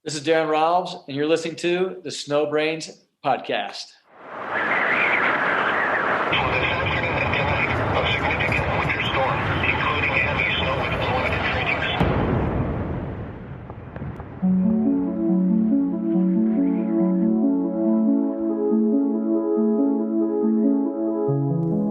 This is Daron Rahlves, and you're listening to the SnowBrains podcast.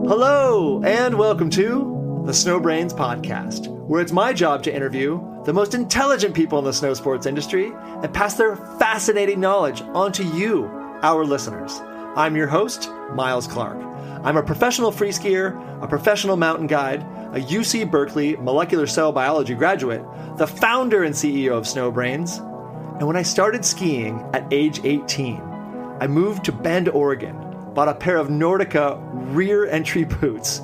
Hello, and welcome to the SnowBrains podcast, where it's my job to interview the most intelligent people in the snow sports industry and pass their fascinating knowledge on to you, our listeners. I'm your host, Miles Clark. I'm a professional free skier, a professional mountain guide, a UC Berkeley molecular cell biology graduate, the founder and CEO of SnowBrains. And when I started skiing at age 18, I moved to Bend, Oregon, bought a pair of Nordica rear entry boots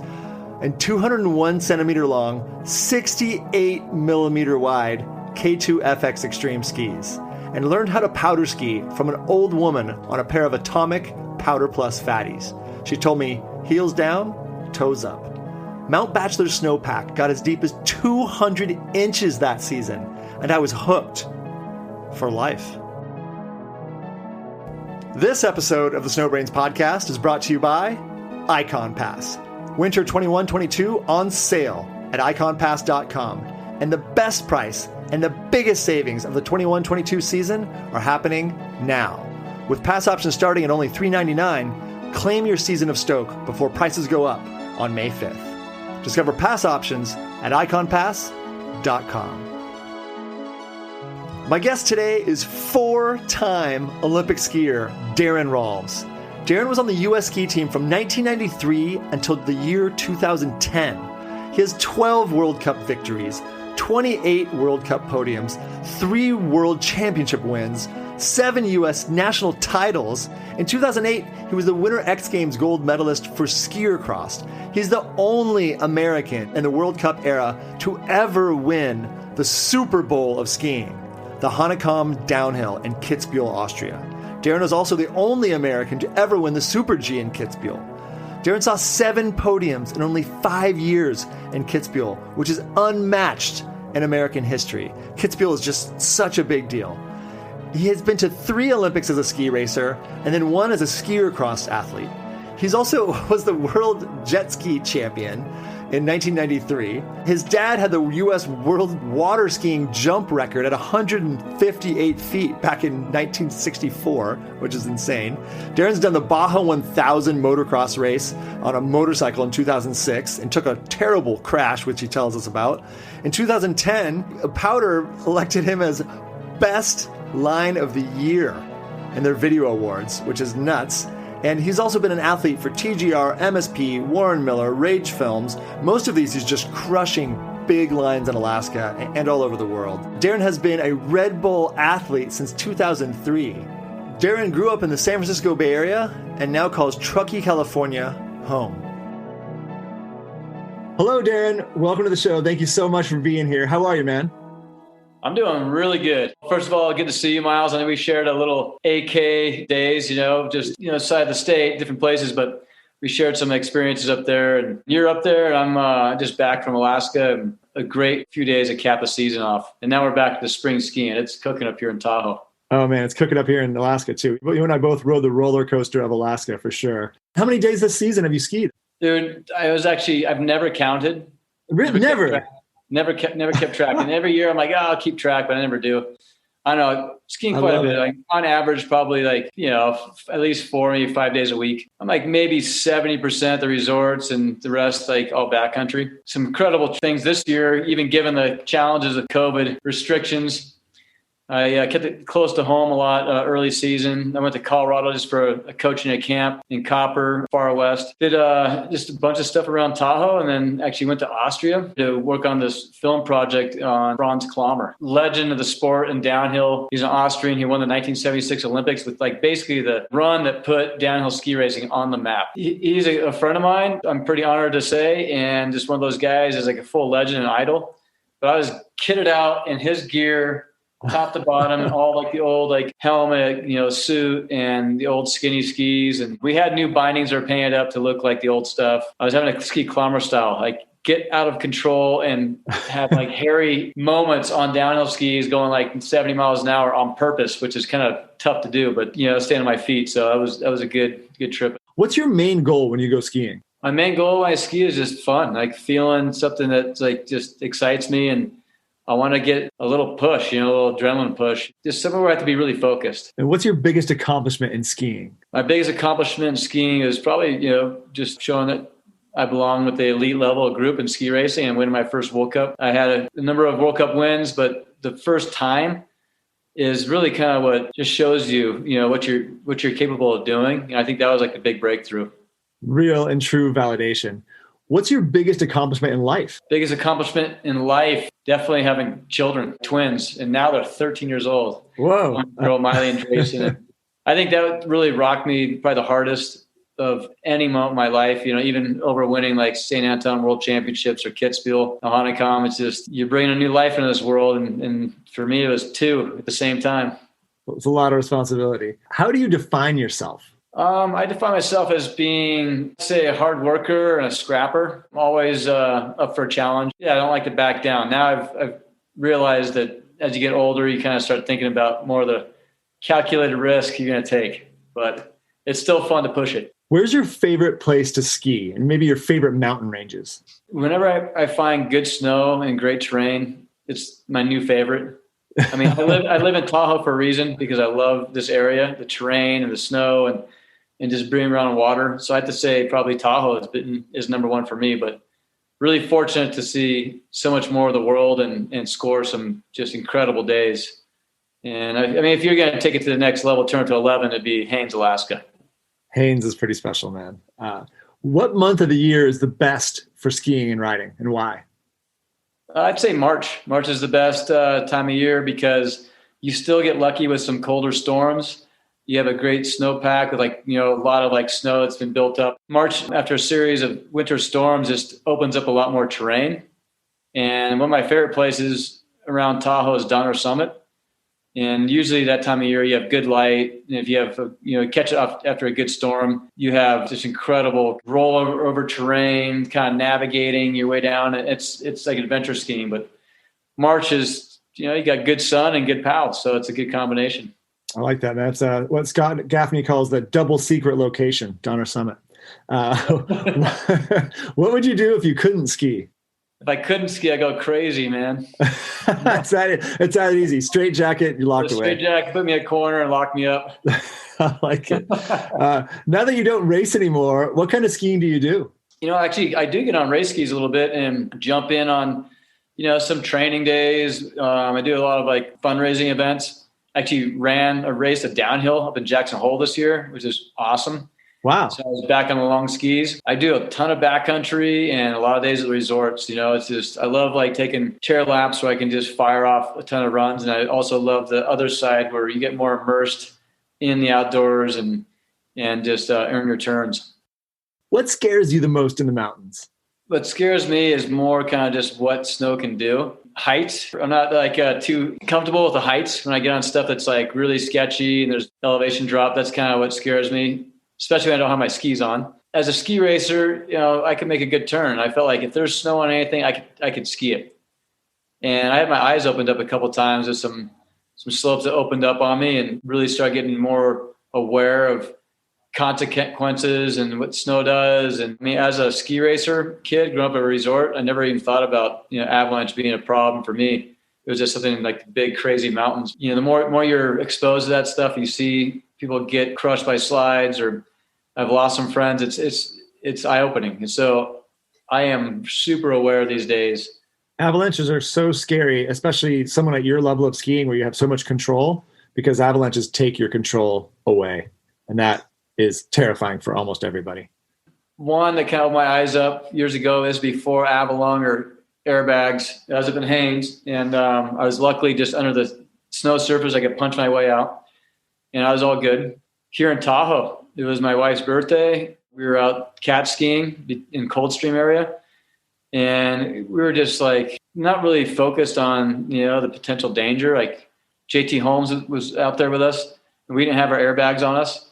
and 201 centimeter long, 68 millimeter wide K2 FX Extreme skis, and learned how to powder ski from an old woman on a pair of Atomic Powder Plus fatties. She told me, heels down, toes up. Mount Bachelor's snowpack got as deep as 200 inches that season, and I was hooked for life. This episode of the SnowBrains podcast is brought to you by Icon Pass. Winter 21-22 on sale at iconpass.com. And the best price and the biggest savings of the 21-22 season are happening now. With pass options starting at only $3.99, claim your season of stoke before prices go up on May 5th. Discover pass options at iconpass.com. My guest today is four-time Olympic skier Daron Rahlves. Daron was on the U.S. ski team from 1993 until the year 2010. He has 12 World Cup victories, 28 World Cup podiums, 3 World Championship wins, 7 U.S. national titles. In 2008, he was the Winter X Games gold medalist for skier cross. He's the only American in the World Cup era to ever win the Super Bowl of skiing, the Hahnenkamm downhill in Kitzbühel, Austria. Daron is also the only American to ever win the Super G in Kitzbühel. Daron saw 7 podiums in only 5 years in Kitzbühel, which is unmatched in American history. Kitzbühel is just such a big deal. He has been to 3 Olympics as a ski racer and then 1 as a skier cross athlete. He's also was the world jet ski champion in 1993. His dad had the U.S. world water skiing jump record at 158 feet back in 1964, which is insane. Daron's done the Baja 1000 motocross race on a motorcycle in 2006 and took a terrible crash, which he tells us about. In 2010, Powder elected him as Best Line of the Year in their video awards, which is nuts. And he's also been an athlete for TGR, MSP, Warren Miller, Rage Films. Most of these he's just crushing big lines in Alaska and all over the world. Daron has been a Red Bull athlete since 2003. Daron grew up in the San Francisco Bay Area and now calls Truckee, California, home. Hello, Daron. Welcome to the show. Thank you so much for being here. How are you, man? I'm doing really good. First of all, good to see you, Miles. I know we shared a little AK days, just, side of the state, different places, but we shared some experiences up there. And you're up there, and I'm just back from Alaska. And a great few days of cap the season off. And now we're back to spring skiing. It's cooking up here in Tahoe. Oh, man, it's cooking up here in Alaska, too. You and I both rode the roller coaster of Alaska, for sure. How many days this season have you skied? Dude, I've never counted. Really? Never? Never kept track. And every year I'm like, I'll keep track, but I never do. I don't know, skiing quite a bit. Like on average, probably at least 4, maybe 5 days a week. I'm like maybe 70% at the resorts and the rest like all backcountry. Some incredible things this year, even given the challenges of COVID restrictions. I kept it close to home a lot early season. I went to Colorado just for a coaching at camp in Copper, far west. Did just a bunch of stuff around Tahoe, and then actually went to Austria to work on this film project on Franz Klammer, legend of the sport and downhill. He's an Austrian. He won the 1976 Olympics with basically the run that put downhill ski racing on the map. He's a friend of mine. I'm pretty honored to say, and just one of those guys is like a full legend and idol. But I was kitted out in his gear, top to bottom, and all the old helmet, suit and the old skinny skis. And we had new bindings that were painted up to look like the old stuff. I was having a ski climber style, get out of control and have like hairy moments on downhill skis going like 70 miles an hour on purpose, which is kind of tough to do, but staying on my feet. So that was a good trip. What's your main goal when you go skiing? My main goal when I ski is just fun, like feeling something that like just excites me. And I want to get a little push, a little adrenaline push, just somewhere where I have to be really focused. And what's your biggest accomplishment in skiing? My biggest accomplishment in skiing is probably, just showing that I belong with the elite level group in ski racing and winning my first World Cup. I had a number of World Cup wins, but the first time is really kind of what just shows you, what you're capable of doing. And I think that was like the big breakthrough. Real and true validation. What's your biggest accomplishment in life? Biggest accomplishment in life, definitely having children, twins, and now they're 13 years old. Whoa. One girl, Miley and Drayson. I think that really rocked me, probably the hardest of any moment in my life, even over winning like St. Anton World Championships or Kitzbühel, Hahnenkamm. It's just, you're bringing a new life into this world. And for me, it was 2 at the same time. It's a lot of responsibility. How do you define yourself? I define myself as being, say, a hard worker and a scrapper. I'm always up for a challenge. Yeah, I don't like to back down. Now I've realized that as you get older, you kind of start thinking about more of the calculated risk you're going to take. But it's still fun to push it. Where's your favorite place to ski and maybe your favorite mountain ranges? Whenever I find good snow and great terrain, it's my new favorite. I mean, I live in Tahoe for a reason because I love this area, the terrain and the snow and just being around water. So I have to say probably Tahoe is number one for me, but really fortunate to see so much more of the world and score some just incredible days. And I mean, if you're going to take it to the next level, turn it to 11, it'd be Haines, Alaska. Haines is pretty special, man. What month of the year is the best for skiing and riding, and why? I'd say March. March is the best time of year because you still get lucky with some colder storms. You have a great snowpack with a lot of snow that's been built up. March, after a series of winter storms, just opens up a lot more terrain. And one of my favorite places around Tahoe is Donner Summit. And usually that time of year, you have good light. And if you have, catch it off after a good storm, you have this incredible rollover terrain, kind of navigating your way down. It's like adventure skiing, but March is, you got good sun and good pals. So it's a good combination. I like that. That's what Scott Gaffney calls the double secret location, Donner Summit. What would you do if you couldn't ski? If I couldn't ski, I go crazy, man. It's that easy. Straight jacket, you're locked away. Straight jacket, put me in a corner and lock me up. I like it. Now that you don't race anymore, what kind of skiing do you do? Actually, I do get on race skis a little bit and jump in on, some training days. I do a lot of fundraising events. Actually ran a race of downhill up in Jackson Hole this year, which is awesome. Wow. So I was back on the long skis. I do a ton of backcountry and a lot of days at the resorts. It's just, I love taking chair laps where I can just fire off a ton of runs. And I also love the other side where you get more immersed in the outdoors and just earn your turns. What scares you the most in the mountains? What scares me is more kind of just what snow can do. Heights. I'm not too comfortable with the heights when I get on stuff that's really sketchy and there's elevation drop. That's kind of what scares me, especially when I don't have my skis on. As a ski racer, I could make a good turn. I felt like if there's snow on anything, I could ski it. And I had my eyes opened up a couple of times with some slopes that opened up on me and really started getting more aware of consequences and what snow does. And I mean, as a ski racer kid growing up at a resort, I never even thought about, avalanche being a problem for me. It was just something like the big, crazy mountains. The more you're exposed to that stuff, you see people get crushed by slides, or I've lost some friends. It's eye-opening. And so I am super aware these days. Avalanches are so scary, especially someone at your level of skiing where you have so much control, because avalanches take your control away. And that is terrifying for almost everybody. One that kind of opened my eyes up years ago is before Avalon or airbags. I was up in Haines, and I was luckily just under the snow surface. I could punch my way out, and I was all good. Here in Tahoe, it was my wife's birthday. We were out cat skiing in Coldstream area, and we were just not really focused on, the potential danger. JT Holmes was out there with us, and we didn't have our airbags on us.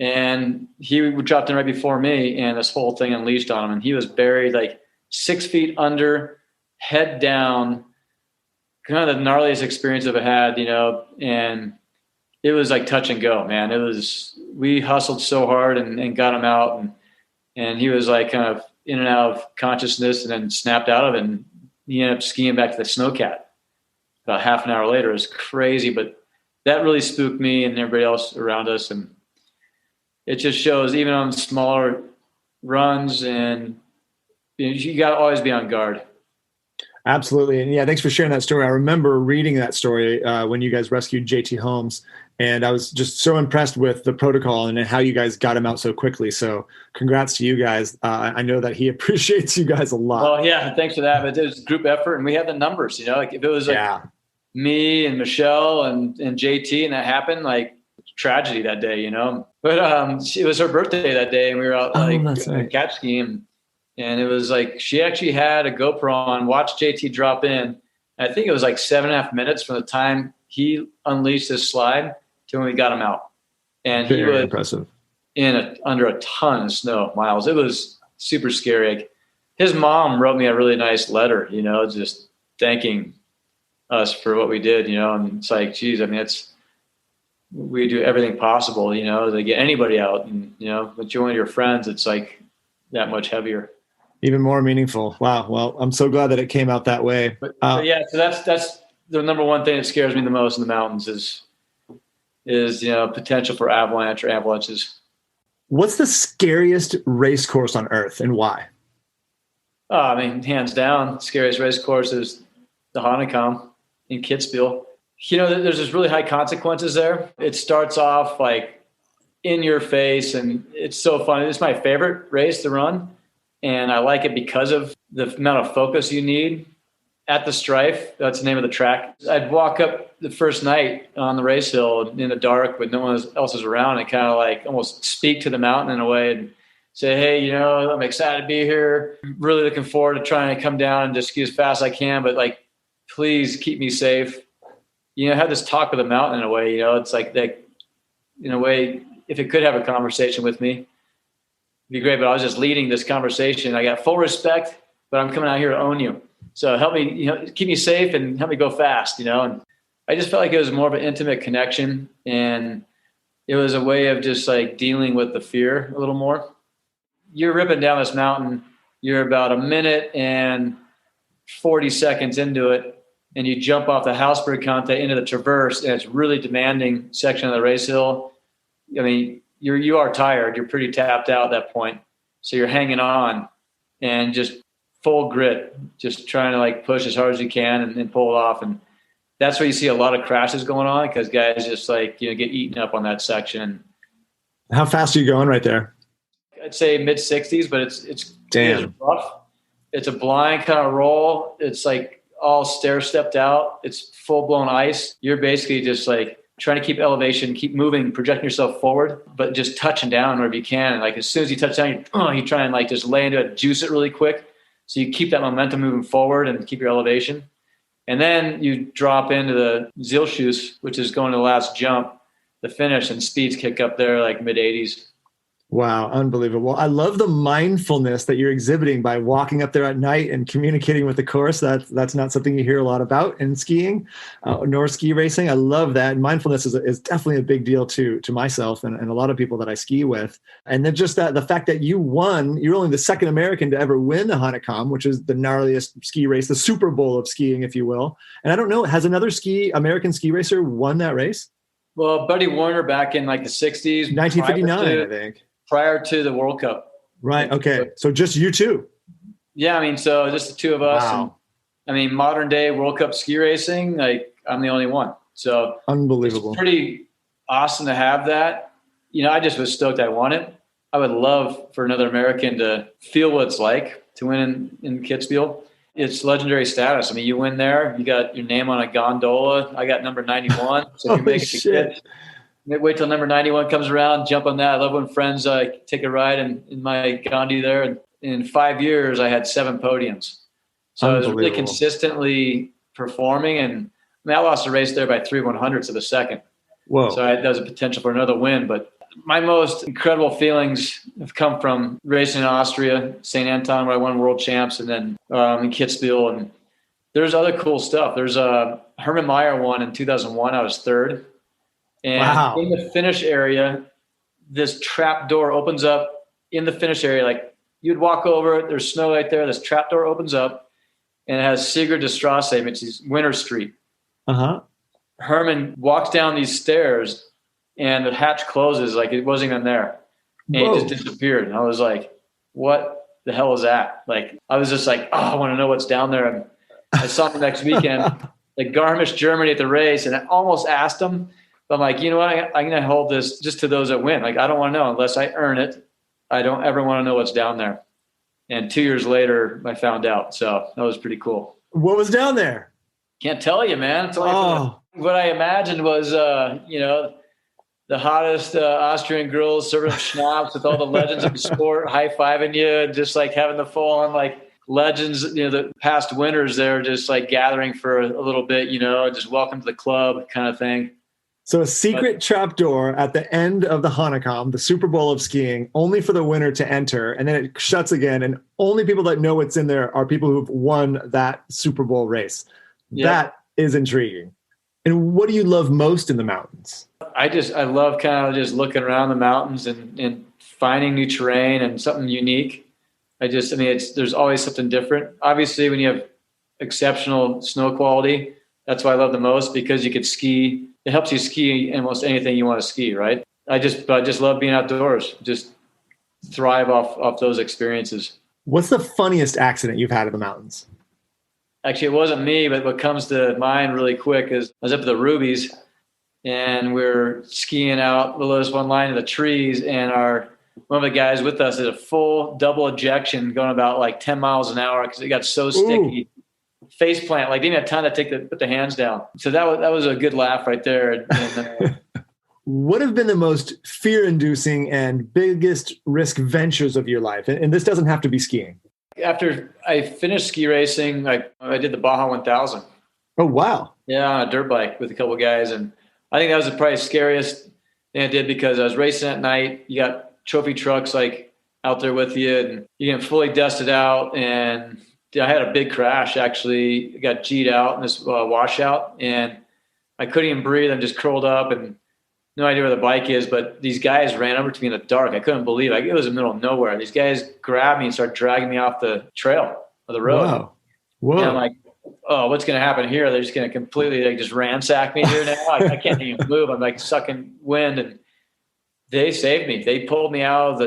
And he dropped in right before me, and this whole thing unleashed on him. And he was buried 6 feet under, head down, kind of the gnarliest experience I've had, and it was like touch and go, man. We hustled so hard and got him out, and he was like kind of in and out of consciousness and then snapped out of it, and he ended up skiing back to the snowcat about half an hour later. It was crazy, but that really spooked me and everybody else around us. And it just shows, even on smaller runs, and you got to always be on guard. Absolutely. And yeah, thanks for sharing that story. I remember reading that story when you guys rescued JT Holmes, and I was just so impressed with the protocol and how you guys got him out so quickly. So congrats to you guys. I know that he appreciates you guys a lot. Well, yeah, thanks for that. But it was group effort, and we had the numbers, like if it was like me and Michelle and JT and that happened, like tragedy that day, but it was her birthday that day, and we were out catch skiing. And it was like, she actually had a GoPro on, watched JT drop in. I think it was like 7.5 minutes from the time he unleashed his slide to when we got him out. And he was impressive under a ton of snow, Miles. It was super scary. Like, his mom wrote me a really nice letter, just thanking us for what we did, and it's like, geez, I mean, we do everything possible, to get anybody out. And, with you and your friends, it's like that much heavier. Even more meaningful. Wow. Well, I'm so glad that it came out that way. But yeah, so that's the number one thing that scares me the most in the mountains is potential for avalanche or avalanches. What's the scariest race course on earth, and why? I mean, hands down, scariest race course is the Hahnenkamm in Kitzbühel. There's just really high consequences there. It starts off like in your face, and it's so fun. It's my favorite race to run. And I like it because of the amount of focus you need at the strife. That's the name of the track. I'd walk up the first night on the race hill in the dark when no one else is around, and kind of like almost speak to the mountain in a way and say, hey, I'm excited to be here. Really looking forward to trying to come down and just ski as fast as I can. But like, please keep me safe. Have this talk with the mountain in a way, it's like that, in a way, if it could have a conversation with me, be great, but I was just leading this conversation. I got full respect, but I'm coming out here to own you. So help me, keep me safe and help me go fast, And I just felt like it was more of an intimate connection, and it was a way of just like dealing with the fear a little more. You're ripping down this mountain. You're about 1 minute and 40 seconds into it, and you jump off the Hausberg Kante into the traverse, and it's really demanding section of the race hill. I mean, you are tired. You're pretty tapped out at that point. So you're hanging on and just full grit, just trying to like push as hard as you can and pull it off. And that's where you see a lot of crashes going on, because guys just like, get eaten up on that section. How fast are you going right there? I'd say mid 60s, but it's rough. It's a blind kind of roll. It's like all stair stepped out. It's full blown ice. You're basically just like trying to keep elevation, keep moving, projecting yourself forward, but just touching down wherever you can. And like as soon as you touch down, you try and like just lay into it, juice it really quick. So you keep that momentum moving forward and keep your elevation. And then you drop into the Zielschuss, which is going to the last jump, the finish, and speeds kick up there like mid 80s. Wow, unbelievable. I love the mindfulness that you're exhibiting by walking up there at night and communicating with the course. That's not something you hear a lot about in skiing, nor ski racing. I love that. And mindfulness is definitely a big deal to myself and a lot of people that I ski with. And then just the fact that you're only the second American to ever win the Hahnenkamm, which is the gnarliest ski race, the Super Bowl of skiing, if you will. And I don't know, has another American ski racer won that race? Well, Buddy Warner back in like the 60s. 1959, I think. Prior to the World Cup. Right. Okay. So just you two. Yeah. I mean, so just the two of us. Wow. And, I mean, modern day World Cup ski racing, like I'm the only one. So unbelievable. It's pretty awesome to have that. I just was stoked I won it. I would love for another American to feel what it's like to win in Kitzbühel. It's legendary status. I mean, you win there, you got your name on a gondola. I got number 91. So if you make it to Kitzbühel, wait till number 91 comes around, jump on that. I love when friends take a ride in my Gandhi there. And in 5 years, I had 7 podiums. So I was really consistently performing. And I mean, I lost a race there by 3/100ths of a second. Whoa. So that was a potential for another win. But my most incredible feelings have come from racing in Austria, St. Anton, where I won world champs, and then in Kitzbühel. And there's other cool stuff. There's Hermann Maier won in 2001. I was third. And in the finish area, this trap door opens up in the finish area. Like you'd walk over it, there's snow right there. This trap door opens up and it has Sigurd de Strasse, which is Winter Street. Herman walks down these stairs and the hatch closes like it wasn't even there. And it just disappeared. And I was like, what the hell is that? Like, I was just like, oh, I want to know what's down there. And I saw him next weekend, like Garmisch, Germany at the race. And I almost asked him, but I'm like, you know what? I'm going to hold this just to those that win. Like, I don't want to know unless I earn it. I don't ever want to know what's down there. And 2 years later, I found out. So that was pretty cool. What was down there? Can't tell you, man. It's only what I imagined was, the hottest Austrian girls serving schnapps with all the legends of the sport, high-fiving you, and just like having the full-on like legends, the past winners there, just like gathering for a little bit, just welcome to the club kind of thing. So a secret trapdoor at the end of the Hahnenkamm, the Super Bowl of skiing, only for the winner to enter, and then it shuts again, and only people that know what's in there are people who've won that Super Bowl race. Yep. That is intriguing. And what do you love most in the mountains? I love kind of just looking around the mountains and finding new terrain and something unique. There's always something different. Obviously, when you have exceptional snow quality, that's what I love the most, because you could ski. It helps you ski almost anything you want to ski, right? I just love being outdoors. Just thrive off those experiences. What's the funniest accident you've had in the mountains? Actually, it wasn't me, but what comes to mind really quick is I was up at the Rubies, and we're skiing out below this one line of the trees, and one of the guys with us did a full double ejection going about like 10 miles an hour because it got so sticky. Face plant, like didn't have time to put the hands down. So that was a good laugh right there. And, what have been the most fear-inducing and biggest risk ventures of your life? And this doesn't have to be skiing. After I finished ski racing, I did the Baja 1000. Oh, wow. Yeah, on a dirt bike with a couple of guys. And I think that was probably the scariest thing I did, because I was racing at night. You got trophy trucks like out there with you, and you get fully dusted out. And I had a big crash, actually. I got G'd out in this washout, and I couldn't even breathe. I'm just curled up and no idea where the bike is. But these guys ran over to me in the dark. I couldn't believe it. It was in the middle of nowhere. These guys grabbed me and started dragging me off the trail of the road. Wow. Whoa. And I'm like, oh, what's going to happen here? They're just going to completely just ransack me here now. I can't even move. I'm like sucking wind. And they saved me. They pulled me out of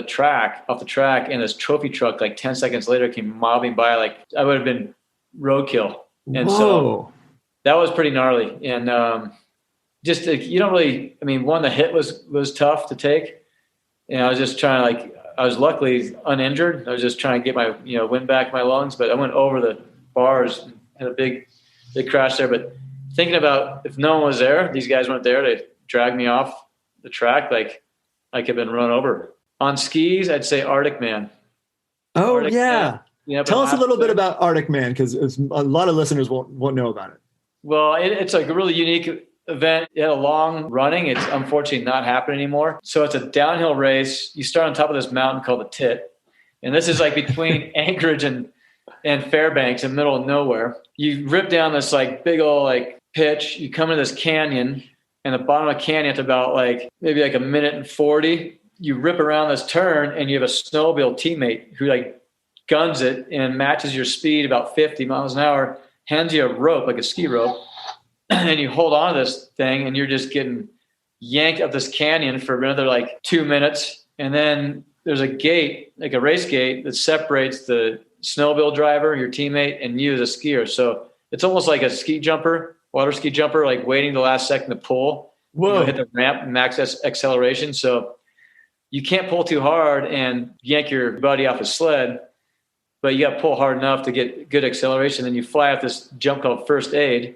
off the track, and this trophy truck, like 10 seconds later, came mobbing by. Like I would have been roadkill. And so that was pretty gnarly. And you don't really, the hit was tough to take. And I was just trying to I was luckily uninjured. I was just trying to get my, wind back in my lungs, but I went over the bars and had a big crash there. But thinking about if no one was there, these guys weren't there to drag me off the track, like I could have been run over. On skis, I'd say Arctic Man. Oh, Arctic Man. Tell us a little bit about Arctic Man, because a lot of listeners won't know about it. Well, it's like a really unique event. It had a long running. It's unfortunately not happening anymore. So it's a downhill race. You start on top of this mountain called the Tit. And this is like between Anchorage and Fairbanks in the middle of nowhere. You rip down this big old pitch. You come into this canyon, and the bottom of the canyon, it's about maybe a minute and 40. You rip around this turn, and you have a snowmobile teammate who guns it and matches your speed about 50 miles an hour, hands you a rope, like a ski rope, and you hold on to this thing, and you're just getting yanked up this canyon for another 2 minutes. And then there's a gate, like a race gate, that separates the snowmobile driver, your teammate, and you as a skier. So it's almost like a ski jumper, water ski jumper, waiting the last second to pull. Whoa. Hit the ramp, max acceleration. So you can't pull too hard and yank your buddy off his sled, but you got to pull hard enough to get good acceleration. Then you fly off this jump called first aid,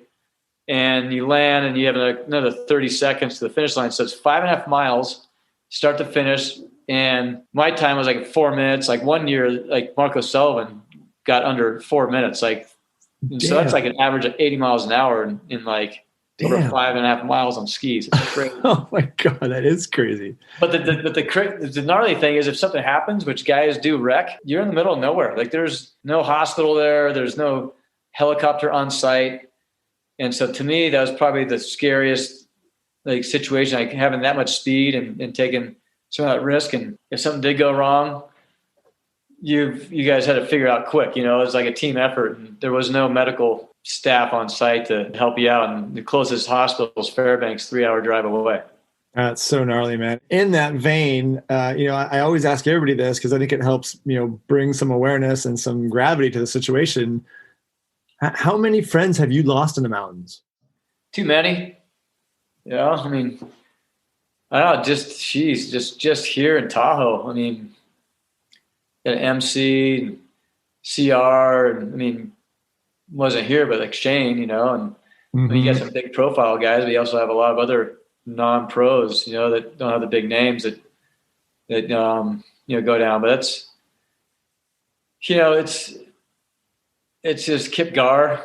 and you land, and you have another 30 seconds to the finish line. So it's 5.5 miles, start to finish. And my time was 4 minutes. 1 year, Marco Sullivan got under 4 minutes. So that's an average of 80 miles an hour in over Damn. 5.5 miles on skis. It's crazy. Oh my God, that is crazy. But the gnarly thing is, if something happens, which guys do wreck, you're in the middle of nowhere. Like there's no hospital there. There's no helicopter on site. And so to me, that was probably the scariest like situation, like having that much speed and taking some of that risk. And if something did go wrong, you guys had to figure out quick. It was like a team effort. And there was no medical staff on site to help you out. And the closest hospital is Fairbanks, 3-hour drive away. That's so gnarly, man. In that vein, I always ask everybody this because I think it helps, bring some awareness and some gravity to the situation. How many friends have you lost in the mountains? Too many. Yeah. I mean, I don't know, just here in Tahoe. I mean, got an MC, CR, and I mean, wasn't here, but like Shane, and Mm-hmm. you got some big profile guys, but you also have a lot of other non-pros, that don't have the big names that go down. But that's, it's just Kip Garr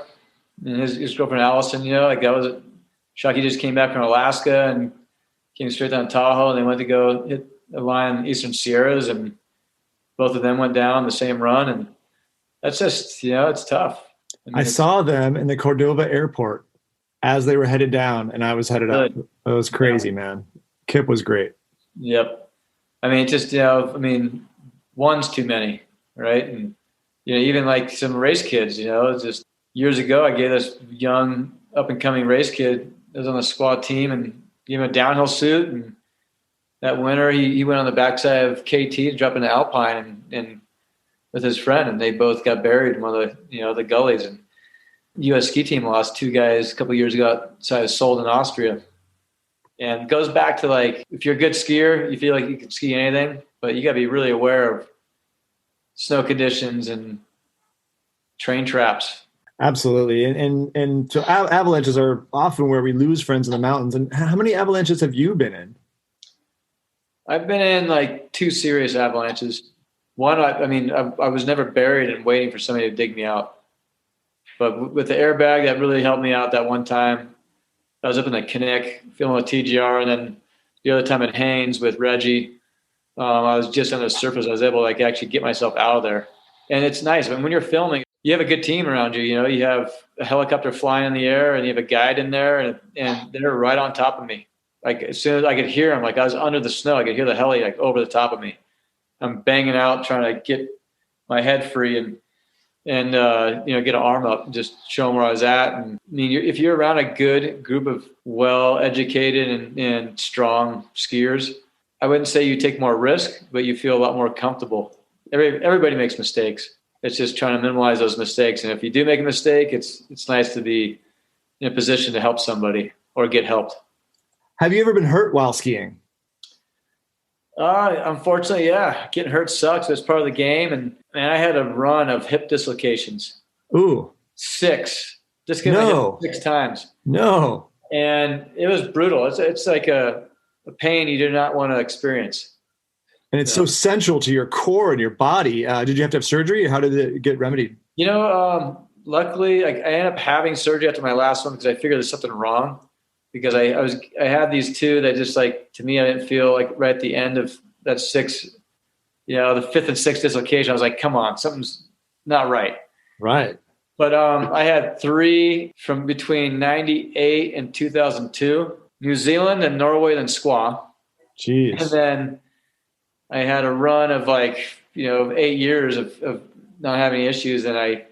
and his girlfriend Allison, like that was Shockey just came back from Alaska and came straight down to Tahoe, and they went to go hit a line in Eastern Sierras, and both of them went down the same run. And that's just, it's tough. I saw them in the Cordova airport as they were headed down, and I was headed up. It was crazy, man. Kip was great. Yep. I mean, just, one's too many, right? And, even like some race kids, just years ago, I gave this young up-and-coming race kid that was on the squad team and gave him a downhill suit. And that winter, he went on the backside of KT to drop into Alpine and with his friend, and they both got buried in one of the, the gullies. And U.S. ski team lost 2 guys a couple of years ago outside of Sold in Austria. And it goes back to like, if you're a good skier, you feel like you can ski anything, but you got to be really aware of snow conditions and train traps. Absolutely. And so avalanches are often where we lose friends in the mountains. And how many avalanches have you been in? I've been in like 2 serious avalanches. One, I was never buried and waiting for somebody to dig me out. But with the airbag, that really helped me out that one time. I was up in the Kinnick filming with TGR, and then the other time at Haynes with Reggie, I was just on the surface. I was able to like actually get myself out of there. And it's nice. I mean, when you're filming, you have a good team around you. You have a helicopter flying in the air, and you have a guide in there, and they're right on top of me. Like as soon as I could hear them, like I was under the snow, I could hear the heli like over the top of me. I'm banging out, trying to get my head free and get an arm up and just show them where I was at. And I mean, if you're around a good group of well-educated and strong skiers, I wouldn't say you take more risk, but you feel a lot more comfortable. Everybody makes mistakes. It's just trying to minimize those mistakes. And if you do make a mistake, it's nice to be in a position to help somebody or get helped. Have you ever been hurt while skiing? Unfortunately, yeah. Getting hurt sucks. That's part of the game. And man, I had a run of hip dislocations. Ooh. 6. Just getting hit 6 times. No. And it was brutal. It's like a pain you do not want to experience. And it's so central to your core and your body. Did you have to have surgery? How did it get remedied? Luckily, I ended up having surgery after my last one because I figured there's something wrong. Because I had these 2 that just like, to me, I didn't feel like right at the end of that 6, the 5th and 6th dislocation, I was like, come on, something's not right. Right. But I had 3 from between 98 and 2002, New Zealand and Norway, then Squaw. Jeez. And then I had a run of 8 years of not having issues. And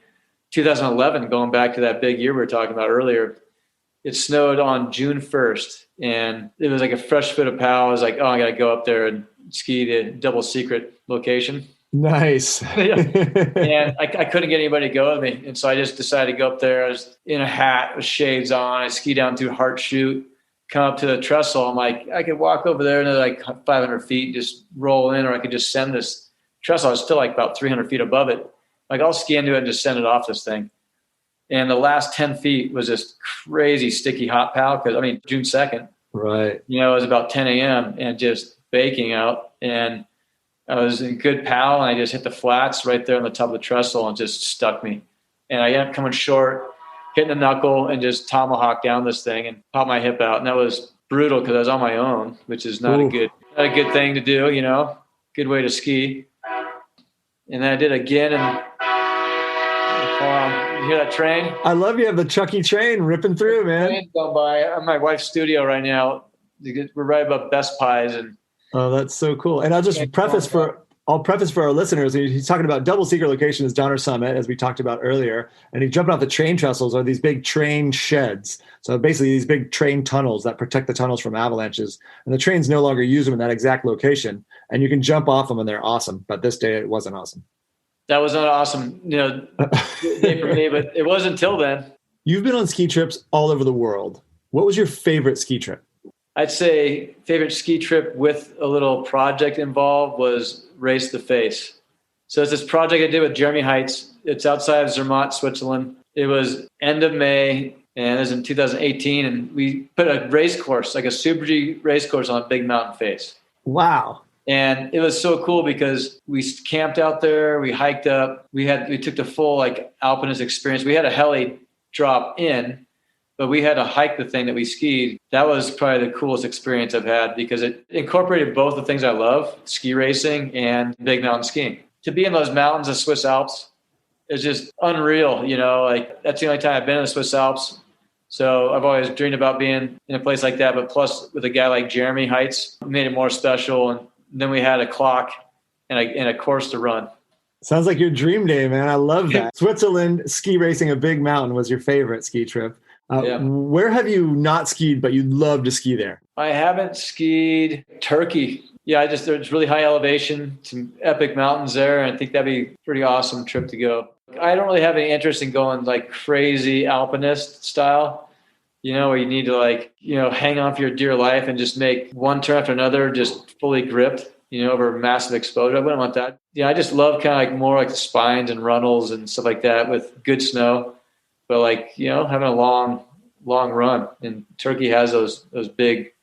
2011, going back to that big year we were talking about earlier, it snowed on June 1st, and it was like a fresh fit of pow. I was like, oh, I got to go up there and ski the double secret location. Nice. And I couldn't get anybody to go with me. And so I just decided to go up there. I was in a hat with shades on. I ski down through Hart Chute, come up to the trestle. I'm like, I could walk over there another like 500 feet, just roll in, or I could just send this trestle. I was still like about 300 feet above it. Like I'll ski into it and just send it off this thing. And the last 10 feet was this crazy sticky hot pow because, June 2nd. Right. It was about 10 a.m. and just baking out. And I was in good pow, and I just hit the flats right there on the top of the trestle and just stuck me. And I ended up coming short, hitting a knuckle and just tomahawk down this thing and pop my hip out. And that was brutal because I was on my own, which is not a good thing to do, you know, good way to ski. And then I did again. And you hear that train? I love you have the Truckee train ripping through, man. Train's going by. I'm at my wife's studio right now. We're right above Best Pies. And oh, that's so cool. And I'll just preface for our listeners. He's talking about double secret location is Donner Summit, as we talked about earlier. And he's jumping off the train trestles are these big train sheds. So basically these big train tunnels that protect the tunnels from avalanches. And the trains no longer use them in that exact location. And you can jump off them and they're awesome. But this day it wasn't awesome. That was not awesome, you know, day for me, but it was until then. You've been on ski trips all over the world. What was your favorite ski trip? I'd say favorite ski trip with a little project involved was Race the Face. So it's this project I did with Jeremy Heights. It's outside of Zermatt, Switzerland. It was end of May, and it was in 2018. And we put a race course, like a Super G race course on a big mountain face. Wow. And it was so cool because we camped out there, we hiked up, we took the full like alpinist experience. We had a heli drop in, but we had to hike the thing that we skied. That was probably the coolest experience I've had because it incorporated both the things I love, ski racing and big mountain skiing. To be in those mountains of Swiss Alps is just unreal. You know, like that's the only time I've been in the Swiss Alps. So I've always dreamed about being in a place like that. But plus with a guy like Jeremy Heights, it made it more special. And then we had a clock and a course to run. Sounds like your dream day, man. I love that. Switzerland, ski racing a big mountain was your favorite ski trip. Where have you not skied, but you'd love to ski there? I haven't skied Turkey. Yeah, there's really high elevation, some epic mountains there. And I think that'd be a pretty awesome trip to go. I don't really have any interest in going like crazy alpinist style, you know, where you need to like, you know, hang on for your dear life and just make one turn after another, just fully gripped, you know, over massive exposure. I wouldn't want that. Yeah, I just love kind of like more like the spines and runnels and stuff like that with good snow. But like, you know, having a long run. And Turkey has those big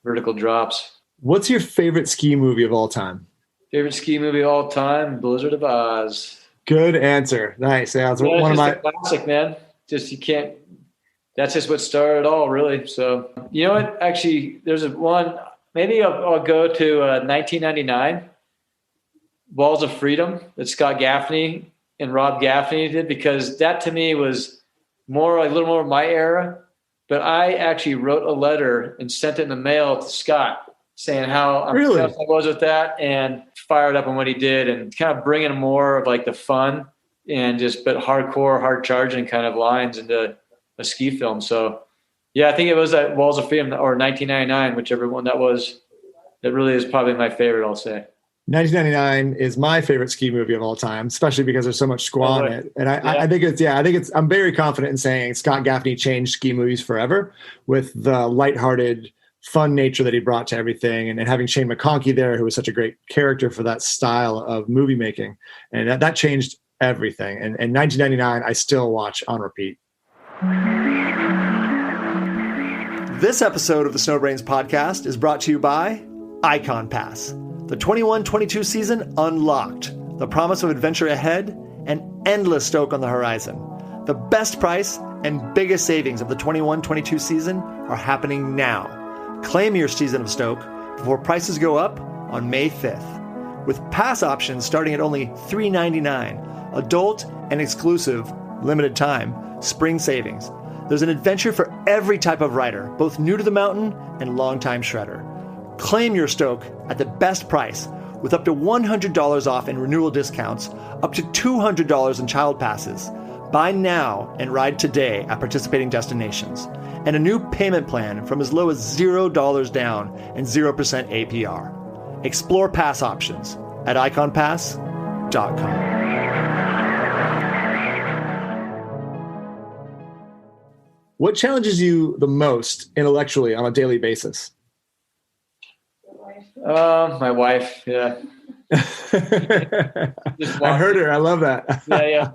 vertical drops. What's your favorite ski movie of all time? Favorite ski movie of all time? Blizzard of Oz. Good answer. Nice. Yeah, it's one of my classic, man. Just you can't. That's just what started it all, really. So you know what? Actually, there's one. Maybe I'll go to 1999. Walls of Freedom that Scott Gaffney and Rob Gaffney did, because that to me was more like a little more of my era. But I actually wrote a letter and sent it in the mail to Scott saying how impressed I was with that and fired up on what he did and kind of bringing more of like the fun and but hardcore, hard charging kind of lines into a ski film. So yeah, I think it was that Walls of Freedom or 1999, whichever one that was. That really is probably my favorite, I'll say. 1999 is my favorite ski movie of all time, especially because there's so much squaw in it. And I think I'm very confident in saying Scott Gaffney changed ski movies forever with the lighthearted, fun nature that he brought to everything. And having Shane McConkey there, who was such a great character for that style of movie making. And that changed everything. And 1999, I still watch on repeat. This episode of the SnowBrains podcast is brought to you by Icon Pass. The 21-22 season unlocked. The promise of adventure ahead and endless stoke on the horizon. The best price and biggest savings of the 21-22 season are happening now. Claim your season of stoke before prices go up on May 5th. With pass options starting at only $3.99, adult and exclusive, limited time, spring savings. There's an adventure for every type of rider, both new to the mountain and longtime shredder. Claim your stoke at the best price with up to $100 off in renewal discounts, up to $200 in child passes. Buy now and ride today at participating destinations. And a new payment plan from as low as $0 down and 0% APR. Explore pass options at iconpass.com. What challenges you the most intellectually on a daily basis? My wife, yeah. I heard her. I love that. Yeah.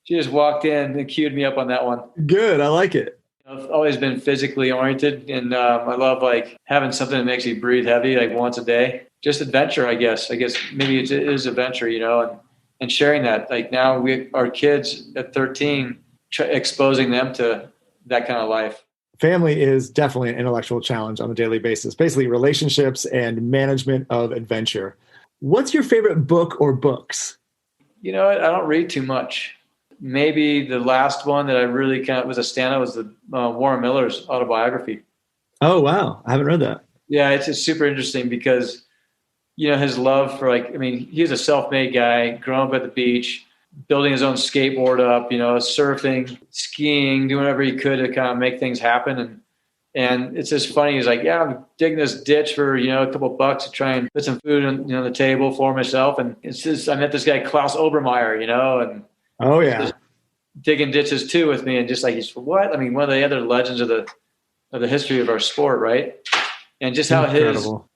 She just walked in and queued me up on that one. Good. I like it. I've always been physically oriented, and I love like having something that makes me breathe heavy, like once a day. Just adventure, I guess. Maybe it is adventure, you know, and sharing that. Like now our kids at 13 exposing them to that kind of life. Family is definitely an intellectual challenge on a daily basis, basically relationships and management of adventure. What's your favorite book or books? You know what? I don't read too much. Maybe the last one that I really kind of was a standout was the Warren Miller's autobiography. Oh, wow. I haven't read that. Yeah, it's super interesting because, you know, his love for he was a self-made guy, growing up at the beach, building his own skateboard up, you know, surfing, skiing, doing whatever he could to kind of make things happen. And it's just funny. He's like, yeah, I'm digging this ditch for, you know, a couple bucks to try and put some food on, the table for myself. And it's just, I met this guy, Klaus Obermeyer, you know, and oh yeah, digging ditches too with me. And just like, he's what? I mean, one of the other legends of the history of our sport. Right. And just how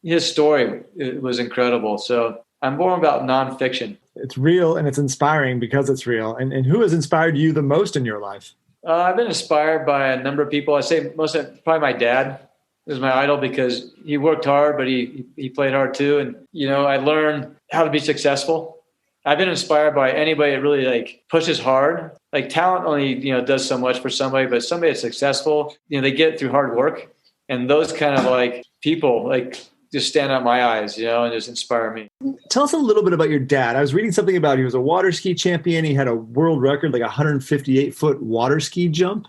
his story was incredible. So I'm more about nonfiction. It's real and it's inspiring because it's real. And who has inspired you the most in your life? I've been inspired by a number of people. I say probably my dad is my idol because he worked hard, but he played hard too. And, you know, I learned how to be successful. I've been inspired by anybody that really like pushes hard. Like talent only, you know, does so much for somebody, but somebody that's successful, you know, they get it through hard work. And those kind of like people like just stand out in my eyes, you know, and just inspire me. Tell us a little bit about your dad. I was reading something about he was a water ski champion. He had a world record, like a 158-foot water ski jump.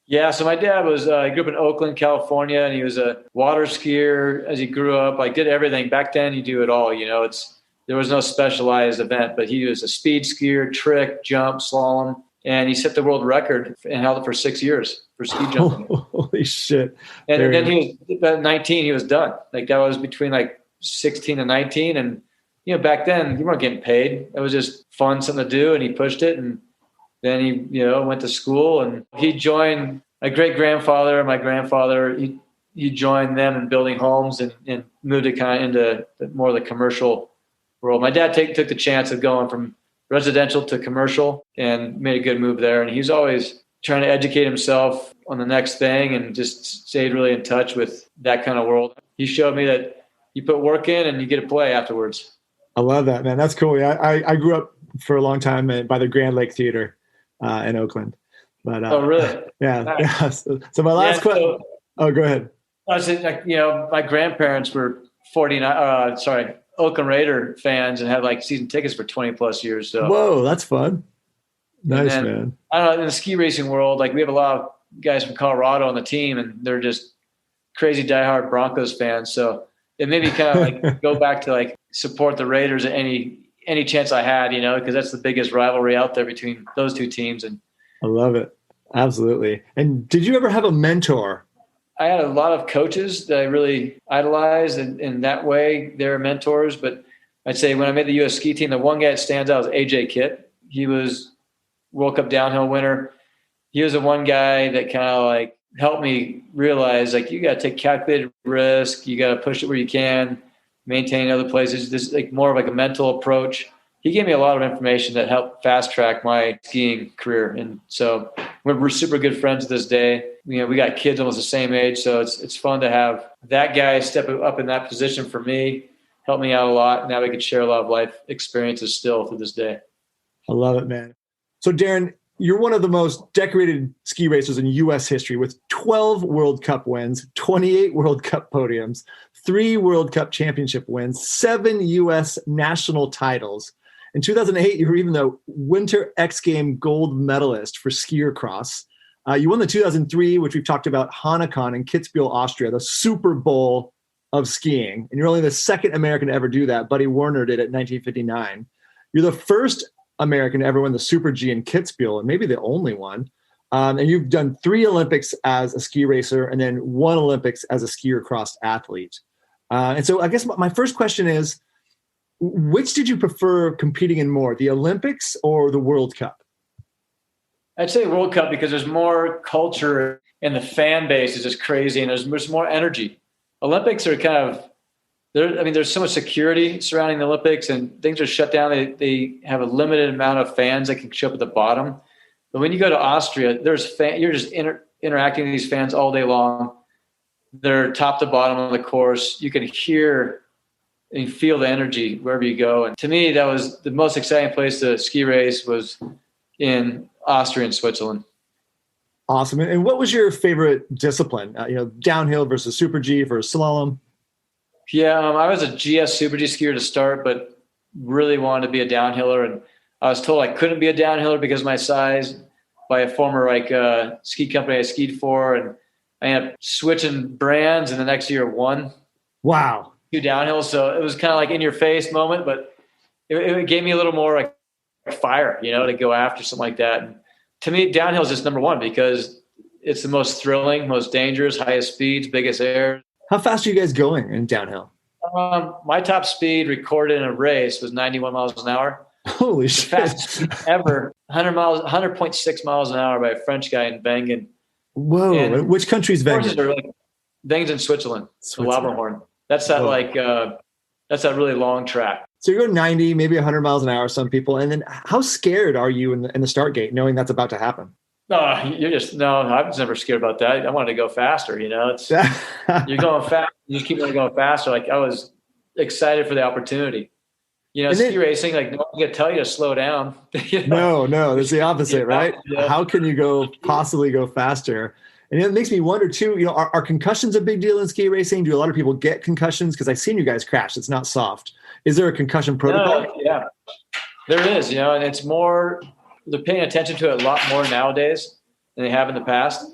Yeah, so my dad was, he grew up in Oakland, California, and he was a water skier as he grew up. Like did everything. Back then, you do it all, you know. There was no specialized event, but he was a speed skier, trick, jump, slalom, and he set the world record and held it for 6 years for ski jumping. Holy shit. And then he was about 19, he was done. Like that was between like 16 and 19. And, you know, back then you weren't getting paid. It was just fun, something to do. And he pushed it. And then he, you know, went to school and he joined my great-grandfather and my grandfather. He joined them in building homes and moved it kind of into more of the commercial world. My dad took the chance of going from residential to commercial and made a good move there. And he's always trying to educate himself on the next thing and just stayed really in touch with that kind of world. He showed me that you put work in and you get to play afterwards. I love that, man. That's cool. Yeah, I grew up for a long time by the Grand Lake Theater in Oakland. But, oh, really? Yeah. Nice. Yeah. So my last question. Oh, go ahead. I was like, you know, my grandparents were Oakland Raider fans and had like season tickets for 20 plus years. So whoa, that's fun. Nice, then, man. I don't know, in the ski racing world, like we have a lot of guys from Colorado on the team and they're just crazy diehard Broncos fans. So it made me kind of like go back to like support the Raiders at any chance I had, you know, because that's the biggest rivalry out there between those two teams. And I love it. Absolutely. And did you ever have a mentor? I had a lot of coaches that I really idolized, and in that way they're mentors. But I'd say when I made the U.S. ski team, the one guy that stands out is AJ Kitt. He was World Cup downhill winner. He was the one guy that kind of like helped me realize like you got to take calculated risk. You got to push it where you can, maintain other places. This is like more of like a mental approach. He gave me a lot of information that helped fast track my skiing career. And so we're super good friends to this day. You know, we got kids almost the same age. So it's fun to have that guy step up in that position for me, help me out a lot. Now we could share a lot of life experiences still to this day. I love it, man. So Daron, you're one of the most decorated ski racers in U.S. history with 12 World Cup wins, 28 World Cup podiums, 3 World Cup championship wins, 7 U.S. national titles. In 2008, you were even the Winter X Game gold medalist for skier cross. You won the 2003, which we've talked about, Hahnenkamm in Kitzbühel, Austria, the Super Bowl of skiing. And you're only the second American to ever do that. Buddy Werner did it in 1959. You're the first American to ever win the Super G in Kitzbühel, and maybe the only one. And you've done 3 Olympics as a ski racer and then 1 Olympics as a skier cross athlete. And so I guess my first question is, which did you prefer competing in more, the Olympics or the World Cup? I'd say World Cup because there's more culture and the fan base is just crazy and there's more energy. Olympics are kind of, there's so much security surrounding the Olympics and things are shut down. They have a limited amount of fans that can show up at the bottom. But when you go to Austria, you're just interacting with these fans all day long. They're top to bottom of the course. You can hear and you feel the energy wherever you go. And to me, that was the most exciting place to ski race was in Austria and Switzerland. Awesome. And what was your favorite discipline? Downhill versus Super G versus slalom? Yeah, I was a GS Super G skier to start, but really wanted to be a downhiller. And I was told I couldn't be a downhiller because of my size by a former ski company I skied for. And I ended up switching brands, and the next year won. Wow. 2 downhills. So it was kind of like in your face moment, but it gave me a little more like fire, to go after something like that. And to me, downhill is just number one because it's the most thrilling, most dangerous, highest speeds, biggest air. How fast are you guys going in downhill? My top speed recorded in a race was 91 miles an hour. Holy shit. Fastest speed ever, 100.6 miles an hour by a French guy in Wengen. Whoa. And which country's Wengen? Wengen's in Switzerland. The Laberhorn. That's that that's that really long track. So you go 90, maybe 100 miles an hour, some people. And then how scared are you in the start gate knowing that's about to happen? No, I was never scared about that. I wanted to go faster, it's you're going fast. You just keep on going faster. Like I was excited for the opportunity. Ski racing, like no one's going to tell you to slow down. No, that's the opposite, right? Yeah. How can you possibly go faster? And it makes me wonder too, are concussions a big deal in ski racing? Do a lot of people get concussions? Because I've seen you guys crash. It's not soft. Is there a concussion protocol? Yeah, there is, and it's more, they're paying attention to it a lot more nowadays than they have in the past.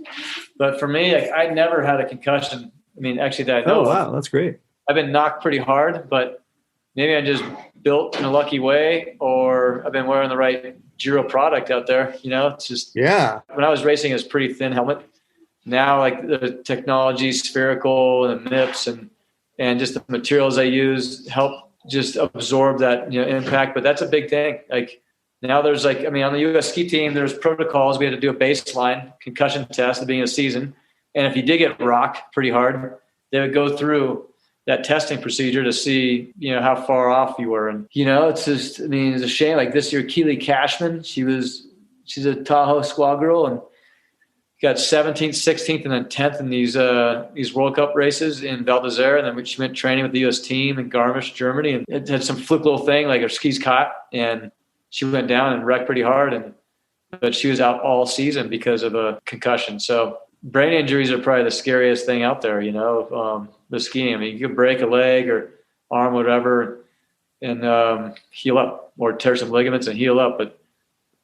But for me, I never had a concussion. I mean, actually that I know. Oh, wow. That's great. I've been knocked pretty hard, but maybe I'm just built in a lucky way, or I've been wearing the right Giro product out there. It's just, when I was racing, it was pretty thin helmet. Now, like the technology, spherical, and the MIPS and just the materials I use help just absorb that impact. But that's a big thing. Like now there's on the U.S. ski team, there's protocols. We had to do a baseline concussion test at the beginning of the season. And if you did get rocked pretty hard, they would go through that testing procedure to see, how far off you were. And, it's just, it's a shame. Like this year, Keely Cashman, she's a Tahoe squad girl and got 17th, 16th, and then 10th in these World Cup races in Val d'Isère. And then she went training with the U.S. team in Garmisch, Germany, and it had some fluke little thing, like her skis caught, and she went down and wrecked pretty hard. But she was out all season because of a concussion. So brain injuries are probably the scariest thing out there, the skiing. You could break a leg or arm, whatever, and heal up, or tear some ligaments and heal up. But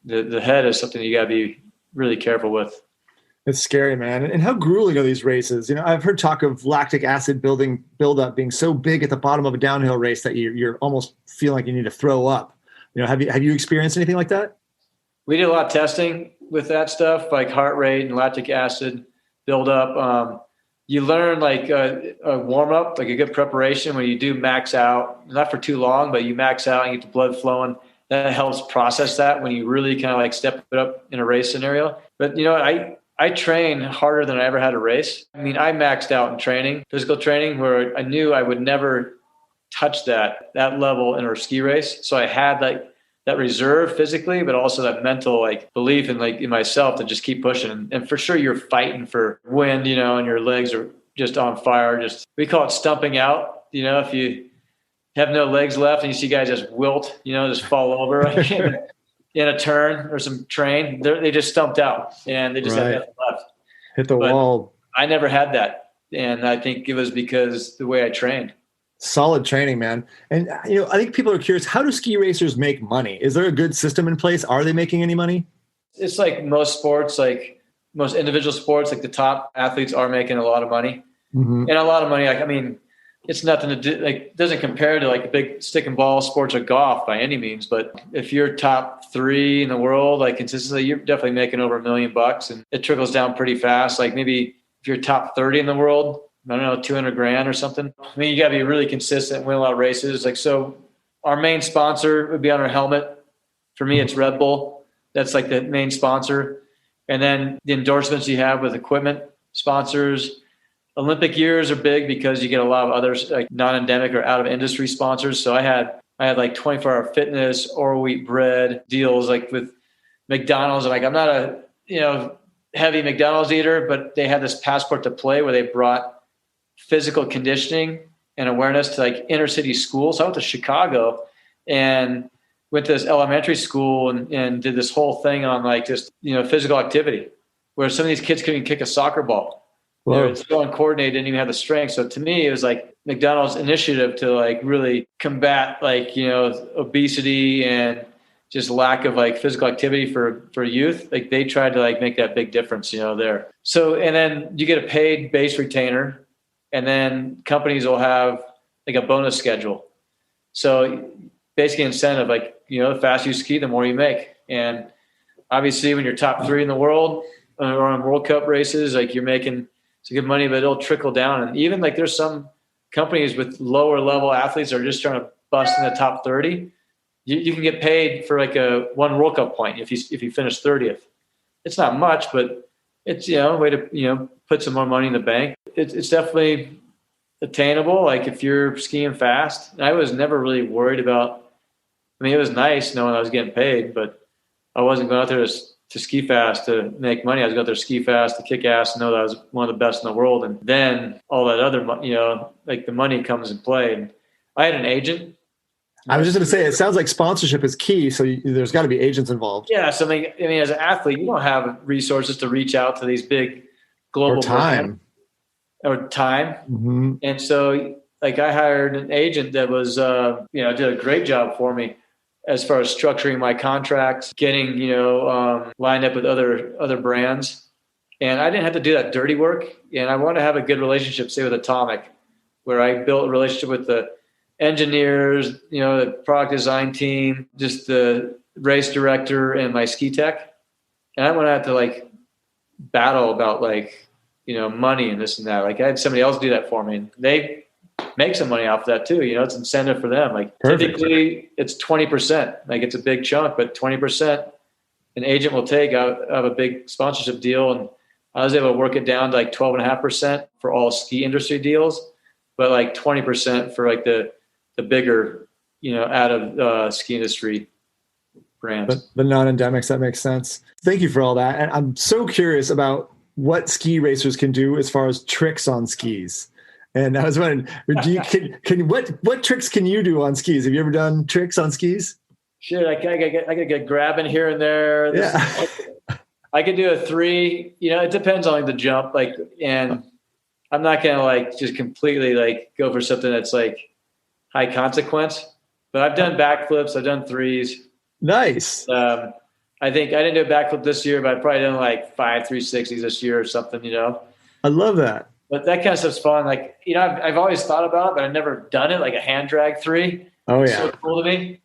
the head is something you got to be really careful with. It's scary, man. And how grueling are these races? I've heard talk of lactic acid buildup being so big at the bottom of a downhill race that you're almost feeling like you need to throw up. Have you experienced anything like that? We did a lot of testing with that stuff, like heart rate and lactic acid buildup. You learn like a warm up, like a good preparation when you do max out, not for too long, but you max out and get the blood flowing. That helps process that when you really kind of like step it up in a race scenario. But I train harder than I ever had a race. I maxed out in training, physical training, where I knew I would never touch that level in a ski race. So I had like that reserve physically, but also that mental like belief in myself to just keep pushing. And for sure, you're fighting for wind, and your legs are just on fire. We call it stumping out. If you have no legs left and you see guys just wilt, just fall over. In a turn or some train, they just stumped out and they just had nothing left. Hit the wall. I never had that. And I think it was because the way I trained. Solid training, man. And, I think people are curious, how do ski racers make money? Is there a good system in place? Are they making any money? It's like most sports, like most individual sports, like the top athletes are making a lot of money. Mm-hmm. And a lot of money, it's nothing to do, like, doesn't compare to like the big stick and ball sports or golf by any means. But if you're top 3 in the world, like consistently, you're definitely making over $1 million, and it trickles down pretty fast. Like maybe if you're top 30 in the world, I don't know, $200,000 or something. You got to be really consistent, win a lot of races. Like, so our main sponsor would be on our helmet. For me, it's Red Bull. That's like the main sponsor. And then the endorsements you have with equipment sponsors. Olympic years are big because you get a lot of others like non-endemic or out of industry sponsors. So I had like 24-hour fitness, Oral Wheat bread deals like with McDonald's. And like, I'm not a, heavy McDonald's eater, but they had this passport to play where they brought physical conditioning and awareness to like inner city schools. So I went to Chicago and went to this elementary school and did this whole thing on like just, physical activity where some of these kids couldn't even kick a soccer ball. They're so uncoordinated, didn't even have the strength. So to me, it was like McDonald's initiative to like really combat like, obesity and just lack of like physical activity for youth. Like they tried to like make that big difference, there. So, and then you get a paid base retainer, and then companies will have like a bonus schedule. So basically incentive, like, the faster you ski, the more you make. And obviously when you're top 3 in the world or on World Cup races, like you're making some good money, but it'll trickle down. And even like there's some companies with lower level athletes that are just trying to bust in the top 30. You can get paid for like a 1 World Cup point if you finish 30th. It's not much, but it's, a way to, put some more money in the bank. It's definitely attainable. Like if you're skiing fast, and I was never really worried about, it was nice knowing I was getting paid, but I wasn't going out there to ski fast to make money. I was going out there to ski fast, to kick ass, and know that I was one of the best in the world. And then all that other, like the money comes in play. And I had an agent. I was just going to say, it sounds like sponsorship is key. So there's got to be agents involved. Yeah. So as an athlete, you don't have resources to reach out to these big global time. Mm-hmm. And so like I hired an agent that was, did a great job for me as far as structuring my contracts, getting, lined up with other brands. And I didn't have to do that dirty work. And I want to have a good relationship, say with Atomic, where I built a relationship with the engineers, the product design team, just the race director and my ski tech. And I went out to like battle about like, money and this and that. Like I had somebody else do that for me. And they make some money off of that too. It's incentive for them. Like typically it's 20%, like it's a big chunk, but 20% an agent will take out of a big sponsorship deal. And I was able to work it down to like 12.5% for all ski industry deals, but like 20% for like the bigger, out of ski industry brands. The non-endemics, that makes sense. Thank you for all that. And I'm so curious about what ski racers can do as far as tricks on skis. And I was wondering, what tricks can you do on skis? Have you ever done tricks on skis? Sure, I could get grabbing here and there. Yeah. I could do a 3. It depends on like the jump, and I'm not gonna like just completely like go for something that's like high consequence. But I've done backflips. I've done 3s. Nice. I think I didn't do a backflip this year, but I probably done like 5 360s this year or something. I love that. But that kind of stuff's fun. Like, I've always thought about it, but I've never done it. Like a hand drag 3. Oh, yeah. It's so cool to me.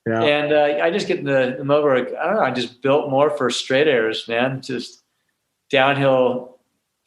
Yeah. And I just get in the mode where, I don't know, I just built more for straight airs, man. Just downhill,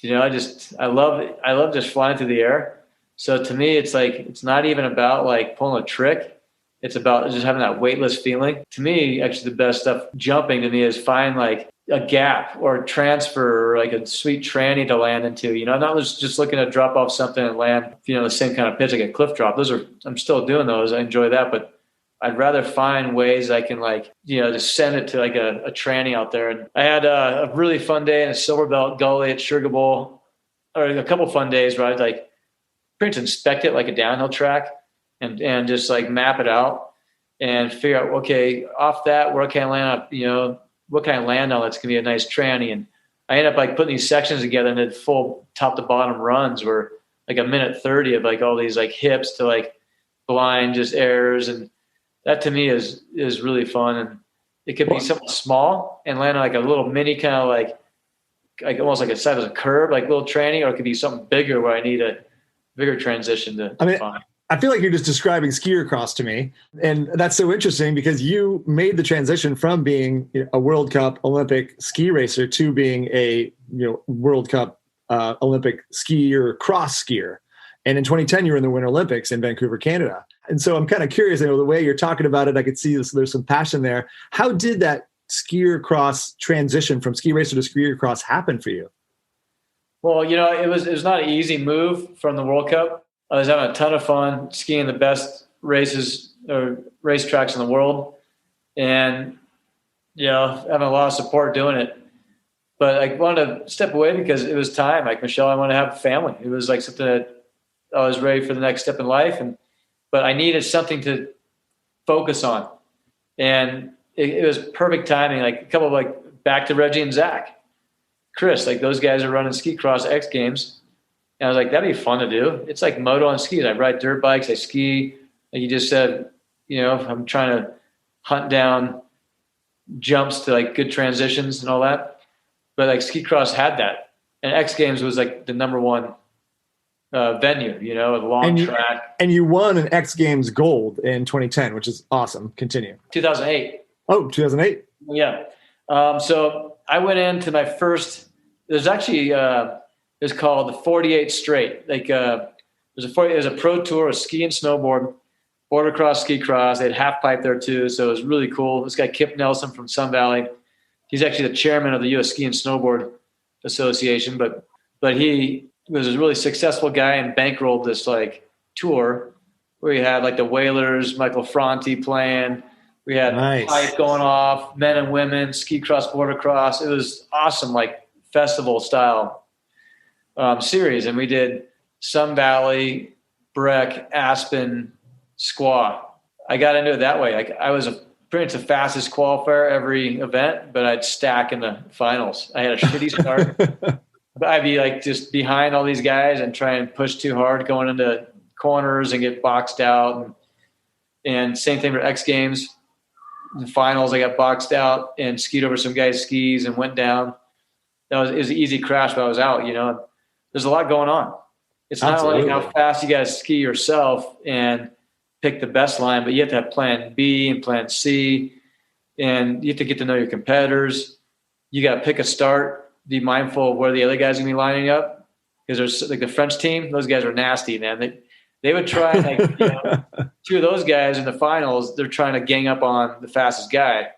I love just flying through the air. So to me, it's like, it's not even about like pulling a trick. It's about just having that weightless feeling. To me, actually the best stuff jumping to me is find like a gap or a transfer or like a sweet tranny to land into, I'm not just looking to drop off something and land, the same kind of pitch, like a cliff drop. I'm still doing those. I enjoy that, but I'd rather find ways I can like, just send it to like a tranny out there. And I had a really fun day in a silver belt gully at Sugar Bowl, or a couple fun days where I'd like pretty much inspect it like a downhill track and just like map it out and figure out, okay, off that, where can I land up, what can I land on that's going to be a nice tranny? And I end up like putting these sections together and did full top to bottom runs where like a minute 30 of like all these like hips to like blind just errors. And that to me is really fun. And it could be something small and land on like a little mini kind of like almost like a size of a curve, like little tranny, or it could be something bigger where I need a bigger transition to find. I feel like you're just describing skier cross to me. And that's so interesting because you made the transition from being a World Cup Olympic ski racer to being a World Cup Olympic skier, cross skier. And in 2010, you were in the Winter Olympics in Vancouver, Canada. And so I'm kind of curious, the way you're talking about it, I could see there's some passion there. How did that skier cross transition from ski racer to skier cross happen for you? Well, it was not an easy move from the World Cup. I was having a ton of fun skiing the best races or racetracks in the world, and having a lot of support doing it. But I wanted to step away because it was time. Like Michelle, I wanted to have a family. It was like something that I was ready for the next step in life, but I needed something to focus on. And it was perfect timing. Like a couple of like back to Reggie and Zach, Chris, like those guys are running ski cross X Games. And I was like, that'd be fun to do. It's like moto on skis. I ride dirt bikes. I ski. Like you just said, you know, I'm trying to hunt down jumps to like good transitions and all that. But like ski cross had that. And X Games was like the number one venue, you know, a long track. And you won an X Games gold in 2010, which is awesome. Continue. 2008. Oh, 2008? Yeah. So I went into my first, there's actually, it's called the 48 straight. Like there's a pro tour of ski and snowboard, border cross, ski cross. They had half pipe there too. So it was really cool. This guy, Kip Nelson from Sun Valley, he's actually the chairman of the U.S. Ski and Snowboard Association, but he was a really successful guy and bankrolled this like tour where you had like the Whalers, Michael Franti playing. We had pipe going off, men and women, ski cross, border cross. It was awesome, like festival style series. And we did Sun Valley, Breck, Aspen, Squaw. I got into it that way. Like I was pretty much the fastest qualifier every event, but I'd stack in the finals. I had a shitty start. I'd be like just behind all these guys and try and push too hard going into corners and get boxed out. And same thing for X Games. In the finals, I got boxed out and skied over some guys' skis and went down. It was an easy crash, but I was out, you know. There's a lot going on. It's not only how fast you got to ski yourself and pick the best line, but you have to have plan B and plan C, and you have to get to know your competitors. You got to pick a start. Be mindful of where the other guys are going to be lining up, because there's like the French team; those guys are nasty, man. They would try like you know, two of those guys in the finals. They're trying to gang up on the fastest guy,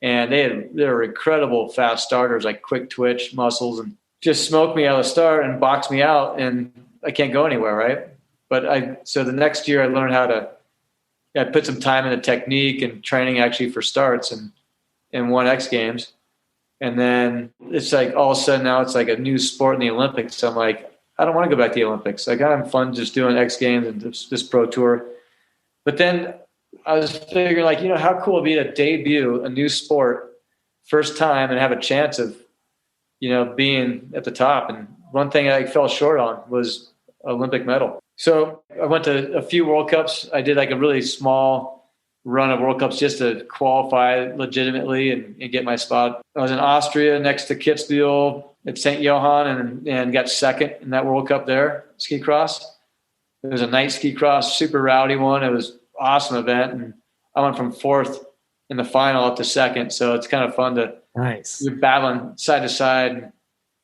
and they were incredible fast starters, like quick twitch muscles, and just smoked me out of the start and boxed me out, and I can't go anywhere, right? But so the next year I learned how to. I put some time into technique and training actually for starts and won X Games. And then it's like all of a sudden now it's like a new sport in the Olympics. So I'm like, I don't want to go back to the Olympics. Like I'm fun just doing X Games and this pro tour. But then I was figuring like, you know, how cool it'd be to debut a new sport first time and have a chance of, you know, being at the top. And one thing I fell short on was Olympic medal. So I went to a few World Cups. I did like a really small run of World Cups just to qualify legitimately and get my spot. I was in Austria next to Kitzbühel at St. Johann and got second in that World Cup there, ski cross. It was a night ski cross, super rowdy one. It was an awesome event. And I went from fourth in the final up to second. So it's kind of fun to you're battling side to side and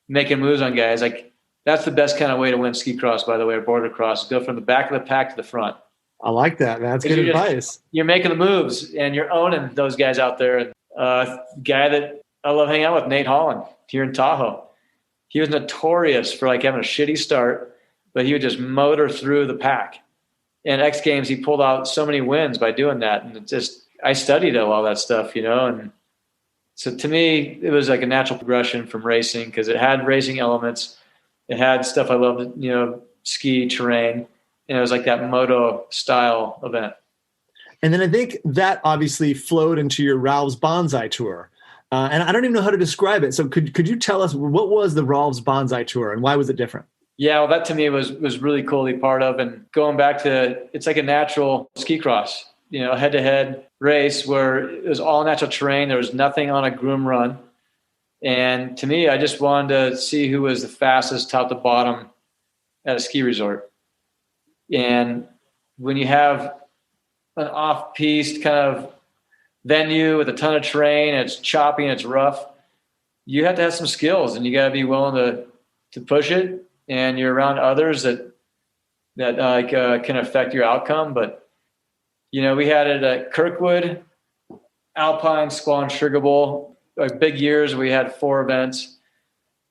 making moves on guys. Like that's the best kind of way to win ski cross, by the way, or border cross. Go from the back of the pack to the front. I like that, man. That's good advice. You're making the moves and you're owning those guys out there. And guy that I love hanging out with, Nate Holland, here in Tahoe. He was notorious for like having a shitty start, but he would just motor through the pack. And X Games, he pulled out so many wins by doing that. And it just, I studied all that stuff, you know. And so to me, it was like a natural progression from racing because it had racing elements. It had stuff I loved, you know, ski, terrain. And it was like that moto style event. And then I think that obviously flowed into your Rahlves Bonsai Tour. And I don't even know how to describe it. So could you tell us what was the Rahlves Bonsai Tour and why was it different? Yeah, well, that to me was really cool to be part of. And going back to, it's like a natural ski cross, you know, head-to-head race where it was all natural terrain. There was nothing on a groom run. And to me, I just wanted to see who was the fastest top to bottom at a ski resort. And when you have an off-piste kind of venue with a ton of terrain, and it's choppy and it's rough, you have to have some skills and you got to be willing to push it. And you're around others that can affect your outcome. But, you know, we had it at Kirkwood, Alpine, Squaw, and Sugar Bowl, like big years. We had 4 events.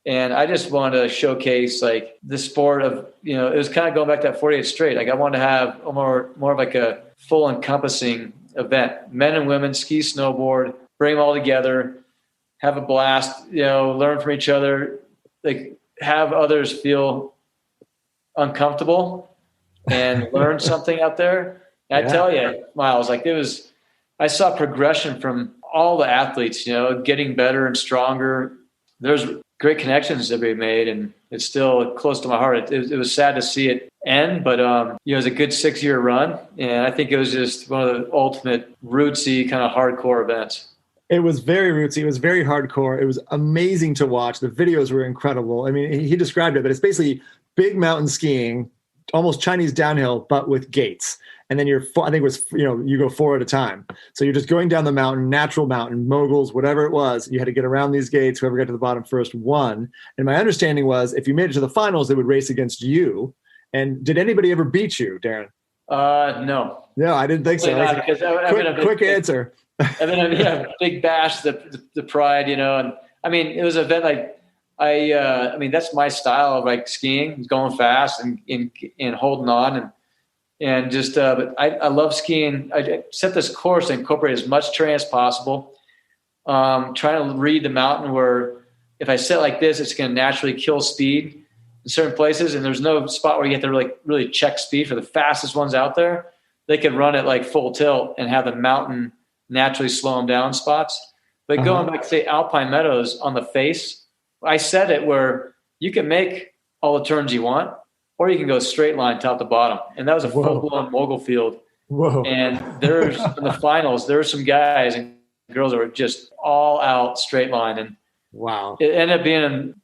And I just wanted to showcase like the sport of, you know, it was kind of going back to that 48 straight. Like I wanted to have a more of like a full encompassing event, men and women, ski, snowboard, bring them all together, have a blast, you know, learn from each other, like have others feel uncomfortable and learn something out there. And I tell you, Miles, like I saw progression from all the athletes, getting better and stronger. There's great connections that we made, and it's still close to my heart. It was sad to see it end, but it was a good 6-year run, and I think it was just one of the ultimate rootsy kind of hardcore events. It was very rootsy. It was very hardcore. It was amazing to watch. The videos were incredible. I mean, he described it, but it's basically big mountain skiing, almost Chinese downhill, but with gates. And then I think it was, you go 4 at a time. So you're just going down the mountain, natural mountain, moguls, whatever it was. You had to get around these gates. Whoever got to the bottom first won. And my understanding was if you made it to the finals, they would race against you. And did anybody ever beat you, Daron? No. No, I didn't think so. Quick answer. I've been a big bash, the pride, and I mean, it was an event like I mean, that's my style of like skiing, going fast and holding on and just, but I love skiing. I set this course and incorporate as much terrain as possible. Trying to read the mountain where if I set like this, it's going to naturally kill speed in certain places. And there's no spot where you have to really check speed for the fastest ones out there. They could run it like full tilt and have the mountain naturally slow them down spots. But going back to say Alpine Meadows on the face, I set it where you can make all the turns you want, or you can go straight line top to bottom. And that was a full-blown mogul field. Whoa. And there's in the finals, there were some guys and girls that were just all out straight line. And wow, it ended up being,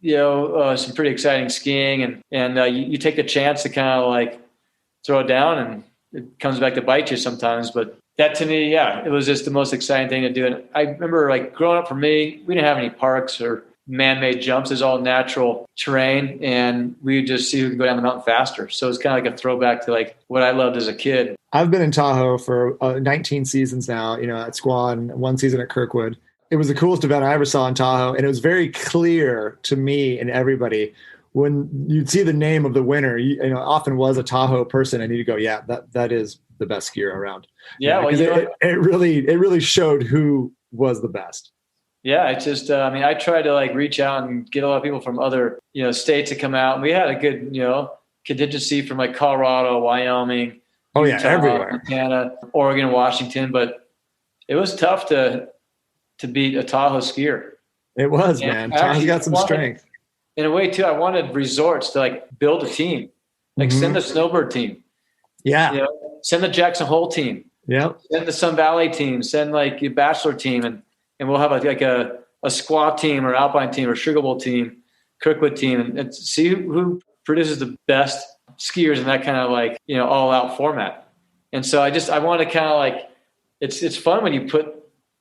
some pretty exciting skiing. And you take the chance to kind of like throw it down, and it comes back to bite you sometimes. But that to me, it was just the most exciting thing to do. And I remember like growing up for me, we didn't have any parks or man-made jumps. It's all natural terrain, and we would just see who could go down the mountain faster. So it's kind of like a throwback to like what I loved as a kid. I've been in Tahoe for 19 seasons now, at Squaw, 1 season at Kirkwood. It was the coolest event I ever saw in Tahoe, and it was very clear to me and everybody when you'd see the name of the winner, often was a Tahoe person, and you'd go, yeah, that is the best skier around. Yeah, it really showed who was the best. Yeah, it's just, I try to like reach out and get a lot of people from other, states to come out. And we had a good, contingency from like Colorado, Wyoming, Utah, everywhere, Montana, Oregon, Washington. But it was tough to beat a Tahoe skier. It was, man. Tahoe's got some strength. In a way, too, I wanted resorts to like build a team, like send the Snowbird team. Yeah. Send the Jackson Hole team. Yeah. Send the Sun Valley team. Send like your Bachelor team. And we'll have a Squaw team or Alpine team or Sugar Bowl team, Kirkwood team, and see who produces the best skiers in that kind of like, all out format. And so I want to kind of like, it's fun when you put,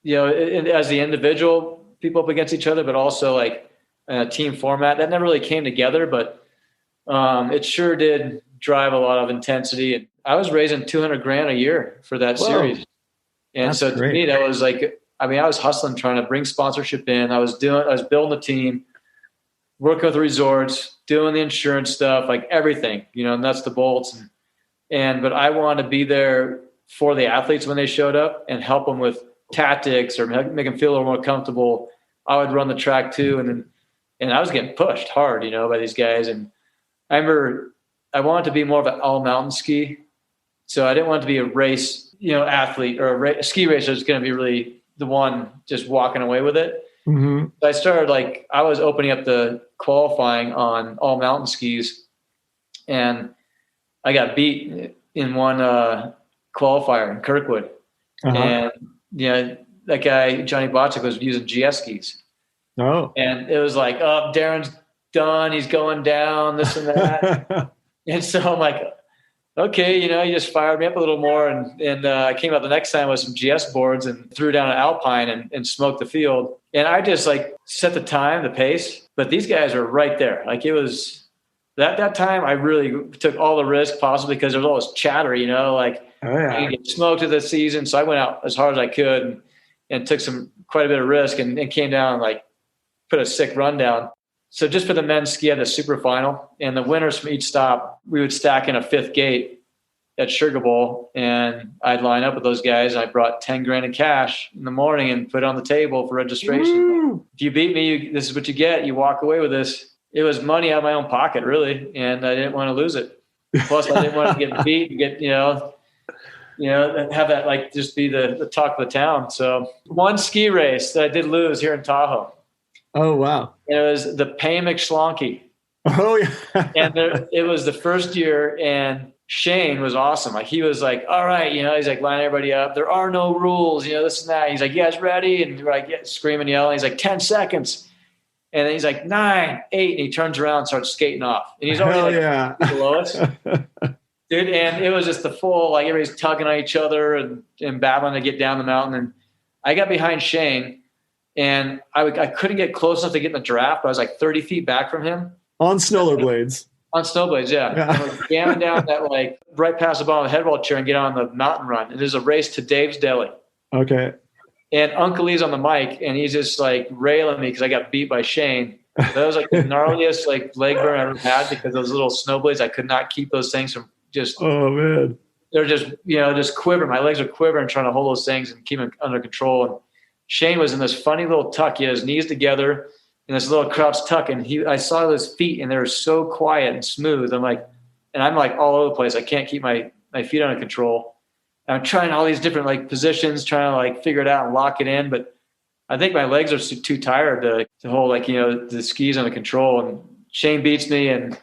as the individual people up against each other, but also like a team format that never really came together, but it sure did drive a lot of intensity. And I was raising $200,000 a year for that series. And that's so to me, that was like, I was hustling, trying to bring sponsorship in. I was building a team, working with the resorts, doing the insurance stuff, like everything, nuts to bolts. But I wanted to be there for the athletes when they showed up and help them with tactics or make them feel a little more comfortable. I would run the track too. And I was getting pushed hard, by these guys. And I remember I wanted to be more of an all mountain ski. So I didn't want to be a race, athlete or a ski racer that's going to be really the one just walking away with it. Mm-hmm. So I started I was opening up the qualifying on all mountain skis, and I got beat in one qualifier in Kirkwood. And that guy, Johnny Botchick, was using GS skis. Oh. And it was like, oh, Darren's done. He's going down, this and that. And so I'm like, okay, you just fired me up a little more. And I came out the next time with some GS boards and threw down an Alpine and smoked the field. And I just set the time, the pace. But these guys were right there. It was that time I really took all the risk possible because there was all this chatter, I could get smoked to the season. So I went out as hard as I could and took quite a bit of risk and came down and put a sick run down. So just for the men's ski, I had the super final, and the winners from each stop, we would stack in a fifth gate at Sugar Bowl, and I'd line up with those guys. And I brought $10,000 in cash in the morning and put it on the table for registration. Woo! If you beat me, this is what you get. You walk away with this. It was money out of my own pocket, really, and I didn't want to lose it. Plus, I didn't want to get beat and get, have that like just be the talk of the town. So one ski race that I did lose here in Tahoe. Oh, wow. It was the Pamuk-Schlanke. Oh, yeah. And it was the first year, and Shane was awesome. Like, he was like, all right, he's like lining everybody up. There are no rules, this and that. He's like, you guys ready? And we're like, yeah, screaming, yelling. He's like, 10 seconds. And then he's like, 9, 8. And he turns around and starts skating off. And he's already below us. Dude, and it was just the full, like, everybody's tugging on each other and battling to get down the mountain. And I got behind Shane, and I couldn't get close enough to get in the draft, but I was like 30 feet back from him. On snowblades. On snowblades, yeah. And we're jamming down that, like, right past the bottom of the headwall chair and get on the mountain run. And there's a race to Dave's Deli. Okay. And Uncle Lee's on the mic, and he's just, like, railing me because I got beat by Shane. That was, like, the gnarliest, like, leg burn I ever had because those little snowblades, I could not keep those things from just – oh, man. They're just, just quivering. My legs are quivering trying to hold those things and keep them under control. And Shane was in this funny little tuck. He had his knees together in this little crouch tuck, and I saw his feet, and they were so quiet and smooth. I'm like all over the place. I can't keep my feet under control. And I'm trying all these different like positions, trying to like figure it out and lock it in. But I think my legs are too tired to hold the skis under control. And Shane beats me, and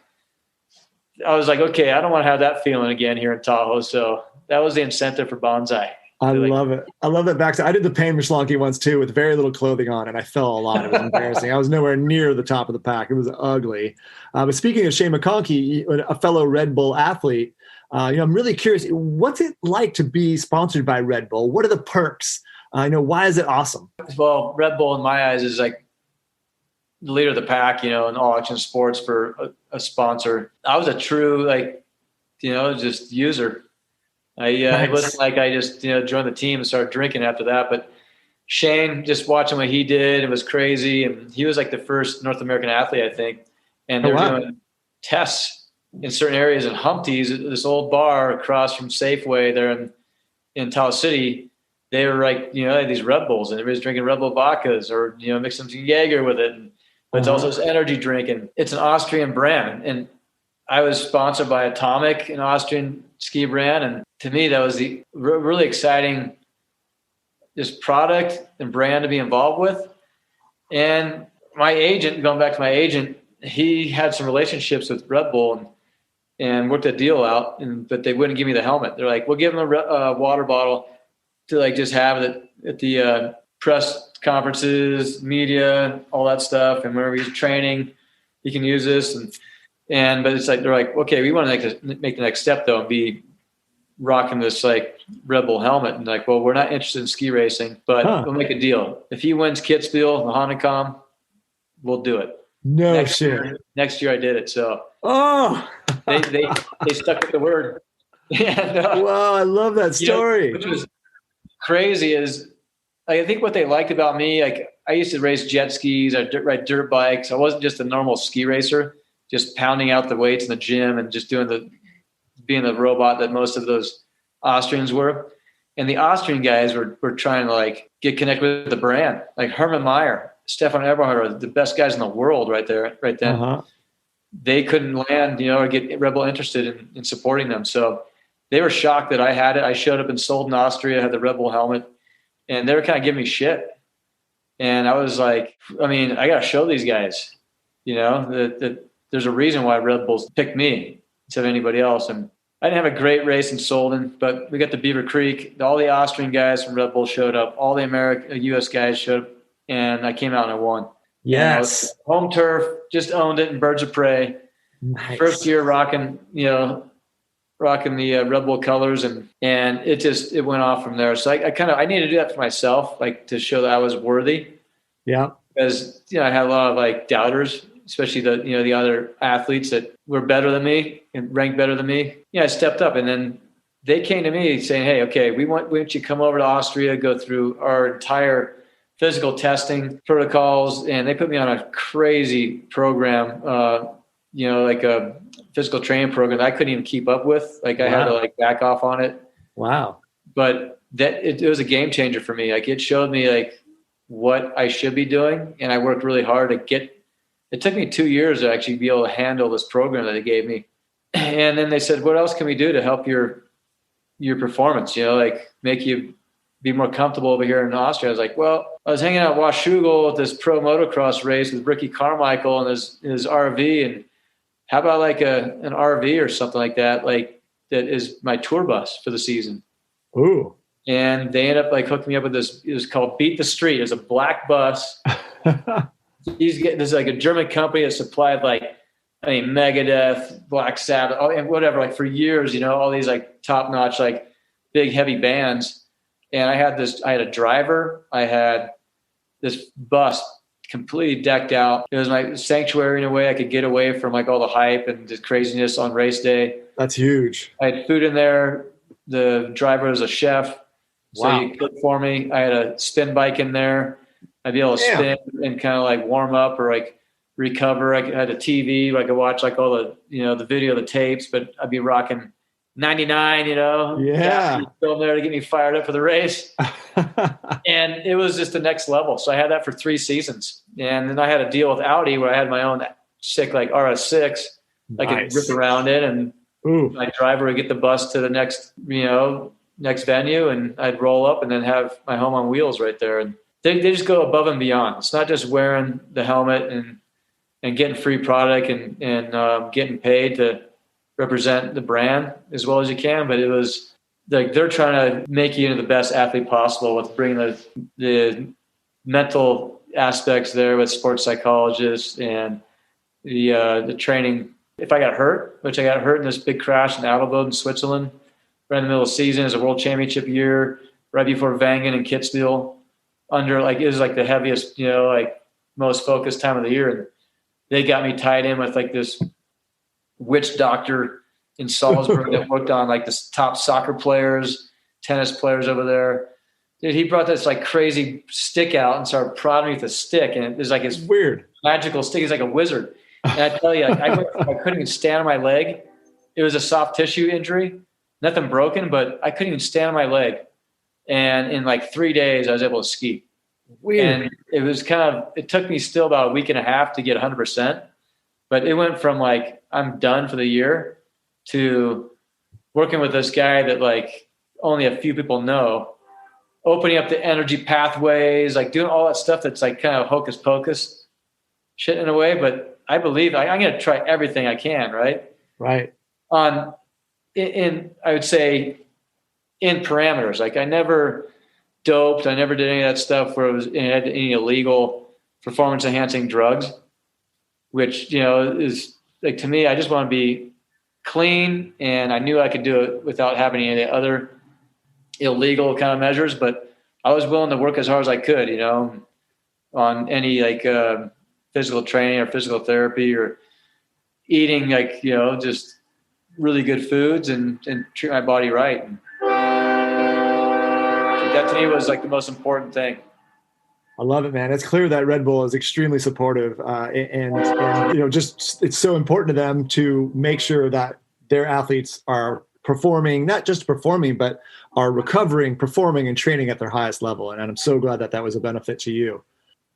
I was like, okay, I don't want to have that feeling again here in Tahoe. So that was the incentive for Bonsai. I love it. I love that backside. I did the Pamuk-Schlanke once too with very little clothing on, and I fell a lot. It was embarrassing. I was nowhere near the top of the pack. It was ugly. But speaking of Shane McConkey, a fellow Red Bull athlete, I'm really curious. What's it like to be sponsored by Red Bull? What are the perks? Why is it awesome? Well, Red Bull in my eyes is like the leader of the pack, in all action sports for a sponsor. I was a true just user. It wasn't like I just, joined the team and started drinking after that. But Shane, just watching what he did, it was crazy. And he was like the first North American athlete, I think. And they're doing tests in certain areas in Humpty's, this old bar across from Safeway there in Tahoe City. They were like, they had these Red Bulls, and everybody's drinking Red Bull vodkas or, mixing some Jaeger with it. But it's also this energy drink, and it's an Austrian brand. And I was sponsored by Atomic, an Austrian ski brand. And to me, that was the really exciting just product and brand to be involved with. And my agent, going back to my agent, he had some relationships with Red Bull and worked a deal out, but they wouldn't give me the helmet. They're like, we'll give him a water bottle to like just have it at the press conferences, media, all that stuff. And whenever he's training, he can use this. But it's like, they're like, okay, we want to make the next step though and be rocking this like Red Bull helmet. And like, well, we're not interested in ski racing, but we'll make a deal. If he wins Kitzbühel, the Hahnenkamm, we'll do it. Next year I did it. So they stuck with the word. Wow, I love that story. Which was crazy is I think what they liked about me, like I used to race jet skis, I ride dirt bikes. I wasn't just a normal ski racer, just pounding out the weights in the gym and just being the robot that most of those Austrians were. And the Austrian guys were trying to like get connected with the brand. Like Hermann Maier, Stefan Eberhard are the best guys in the world right then. They couldn't land, or get Red Bull interested in supporting them. So they were shocked that I had it. I showed up and sold in Austria, had the Red Bull helmet, and they were kind of giving me shit. And I was like, I got to show these guys, that there's a reason why Red Bulls picked me instead of anybody else. And I didn't have a great race in Solden, but we got to Beaver Creek. All the Austrian guys from Red Bull showed up. All the U.S. guys showed up, and I came out and I won. Yes. Home turf, just owned it in Birds of Prey. Nice. First year rocking the Red Bull colors, and it went off from there. So I needed to do that for myself, like to show that I was worthy. Yeah. Because, I had a lot of like doubters, especially the other athletes that were better than me and ranked better than me. I stepped up, and then they came to me saying, hey, okay, we want you to come over to Austria, go through our entire physical testing protocols. And they put me on a crazy program, like a physical training program that I couldn't even keep up with. Like I had to like back off on it. Wow. But it was a game changer for me. Like it showed me like what I should be doing. And I worked really hard it took me 2 years to actually be able to handle this program that they gave me. And then they said, what else can we do to help your your performance, like make you be more comfortable over here in Austria. I was like, well, I was hanging out at Washougal at this pro motocross race with Ricky Carmichael and his RV. And how about like an RV or something like that? Like that is my tour bus for the season. Ooh. And they ended up like hooking me up with this. It was called Beat the Street. It's a black bus. This is like a German company that supplied like, Megadeth, Black Sabbath, and whatever, like for years, all these like top notch, like big heavy bands. And I had a driver. I had this bus completely decked out. It was my sanctuary in a way. I could get away from like all the hype and the craziness on race day. That's huge. I had food in there. The driver was a chef. So Wow. he cooked for me. I had a spin bike in there. I'd be able to spin and kind of like warm up or like recover. I had a TV where I could watch like all the, the video, the tapes, but I'd be rocking 99, Yeah. Film there to get me fired up for the race. And it was just the next level. So I had that for 3 seasons. And then I had a deal with Audi where I had my own sick, like RS6. I could rip around it and my driver would get the bus to the next, next venue, and I'd roll up and then have my home on wheels right there. And they just go above and beyond. It's not just wearing the helmet and getting free product and getting paid to represent the brand as well as you can. But it was like they're trying to make you into the best athlete possible with bringing the mental aspects there with sports psychologists and the training. If I got hurt, which I got hurt in this big crash in Adelboden in Switzerland, right in the middle of the season, as a world championship year, right before Wengen and Kitzbühel, it was like the heaviest, most focused time of the year. And they got me tied in with like this witch doctor in Salzburg that worked on like the top soccer players, tennis players over there. Dude, he brought this like crazy stick out and started prodding me with a stick. And it was like his weird magical stick. He's like a wizard. And I tell you, I couldn't even stand on my leg. It was a soft tissue injury, nothing broken, but I couldn't even stand on my leg. And in like 3 days, I was able to ski. Weird. And it was it took me still about a week and a half to get 100%, but it went from like, I'm done for the year to working with this guy that like only a few people know, opening up the energy pathways, like doing all that stuff that's like kind of hocus pocus shit in a way. But I believe I'm going to try everything I can. Right. I would say in parameters, like I never doped. I never did any of that stuff where it had any illegal performance enhancing drugs, which, is like, to me, I just want to be clean, and I knew I could do it without having any other illegal kind of measures, but I was willing to work as hard as I could, on any like physical training or physical therapy or eating like, just really good foods and treat my body right. And that to me was like the most important thing. I love it, man. It's clear that Red Bull is extremely supportive, and just it's so important to them to make sure that their athletes are performing, not just performing, but are recovering, performing, and training at their highest level. And I'm so glad that was a benefit to you.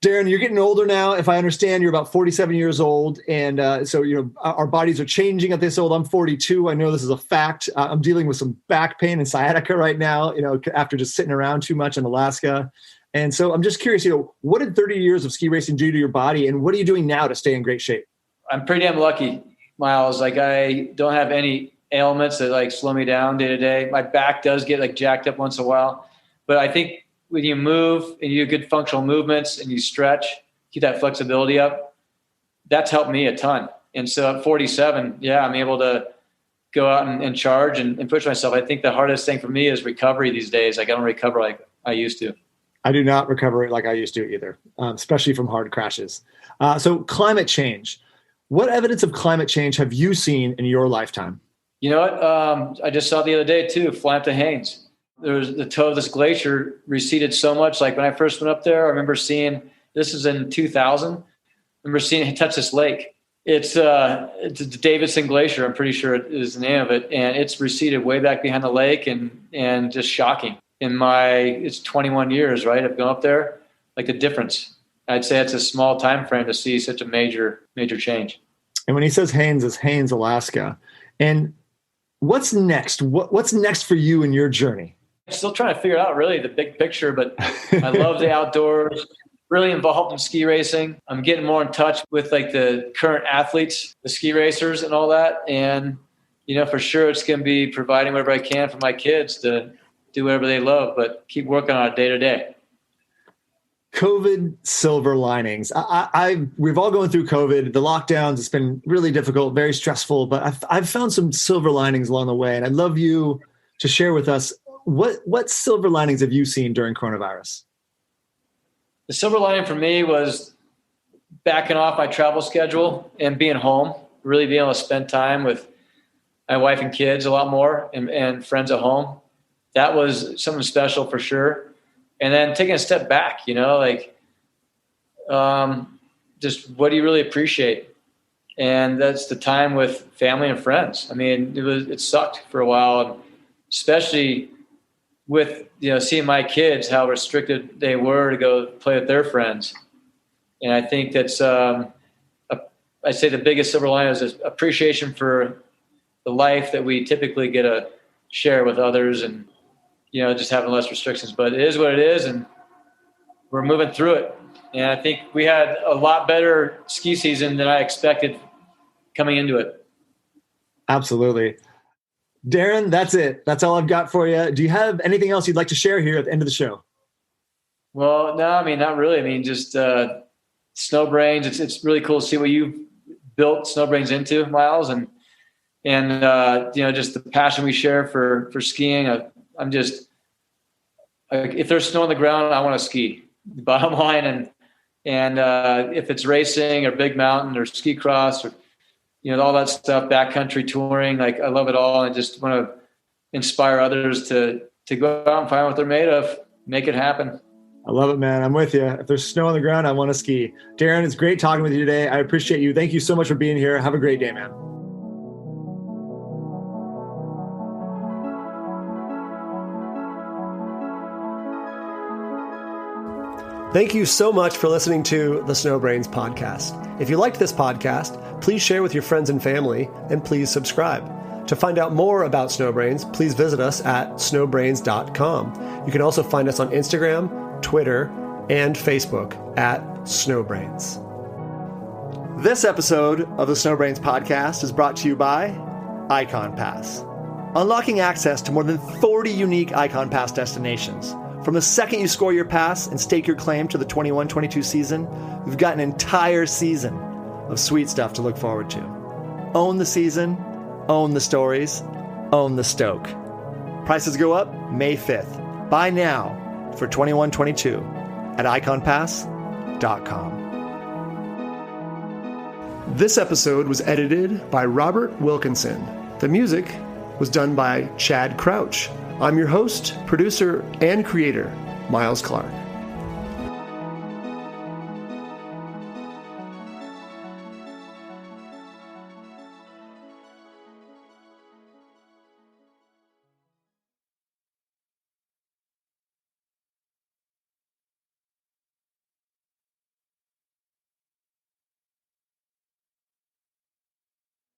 Darren, you're getting older now. If I understand, you're about 47 years old. And so, our bodies are changing at this old. I'm 42. I know this is a fact. I'm dealing with some back pain and sciatica right now, after just sitting around too much in Alaska. And so I'm just curious, what did 30 years of ski racing do to your body? And what are you doing now to stay in great shape? I'm pretty damn lucky, Miles. Like I don't have any ailments that like slow me down day to day. My back does get like jacked up once in a while, but I think when you move and you do good functional movements and you stretch, keep that flexibility up, that's helped me a ton. And so at 47, I'm able to go out and charge and push myself. I think the hardest thing for me is recovery these days. Like I don't recover like I used to. I do not recover like I used to either, especially from hard crashes. So climate change. What evidence of climate change have you seen in your lifetime? You know what? I just saw the other day too, flying up to Haines. There's the toe of this glacier receded so much. Like when I first went up there, I remember seeing, this is in 2000. I remember seeing it touch this lake. It's the Davidson Glacier. I'm pretty sure it is the name of it. And it's receded way back behind the lake and just shocking. It's 21 years, right? I've gone up there, like the difference. I'd say it's a small time frame to see such a major change. And when he says Haines, it's Haines, Alaska. And What's next? What's next for you in your journey? I'm still trying to figure out really the big picture, but I love the outdoors. Really involved in ski racing. I'm getting more in touch with like the current athletes, the ski racers and all that. And, for sure it's going to be providing whatever I can for my kids to do whatever they love, but keep working on it day to day. COVID silver linings. We've all gone through COVID, the lockdowns. It's been really difficult, very stressful, but I've found some silver linings along the way. And I'd love you to share with us what silver linings have you seen during coronavirus? The silver lining for me was backing off my travel schedule and being home, really being able to spend time with my wife and kids a lot more and friends at home. That was something special for sure. And then taking a step back, just what do you really appreciate? And that's the time with family and friends. I mean, it sucked for a while, and especially with, seeing my kids, how restricted they were to go play with their friends. And I think that's, I'd say the biggest silver lining is appreciation for the life that we typically get to share with others and, just having less restrictions. But it is what it is, and we're moving through it. And I think we had a lot better ski season than I expected coming into it. Absolutely. Daron, that's it. That's all I've got for you. Do you have anything else you'd like to share here at the end of the show? Well, no, not really. Just SnowBrains. It's really cool to see what you've built SnowBrains into, Miles, and just the passion we share for skiing. I'm just, if there's snow on the ground, I want to ski. Bottom line, and if it's racing or big mountain or ski cross or all that stuff, backcountry touring, I love it all. And just want to inspire others to go out and find what they're made of, make it happen. I love it, man. I'm with you. If there's snow on the ground, I want to ski. Daron, it's great talking with you today. I appreciate you. Thank you so much for being here. Have a great day, man. Thank you so much for listening to the SnowBrains podcast. If you liked this podcast, please share with your friends and family, and please subscribe. To find out more about SnowBrains, please visit us at snowbrains.com. You can also find us on Instagram, Twitter, and Facebook at SnowBrains. This episode of the SnowBrains podcast is brought to you by Icon Pass. Unlocking access to more than 40 unique Icon Pass destinations. From the second you score your pass and stake your claim to the 21-22 season, we've got an entire season of sweet stuff to look forward to. Own the season, own the stories, own the stoke. Prices go up May 5th. Buy now for 21-22 at iconpass.com. This episode was edited by Robert Wilkinson. The music was done by Chad Crouch. I'm your host, producer, and creator, Miles Clark.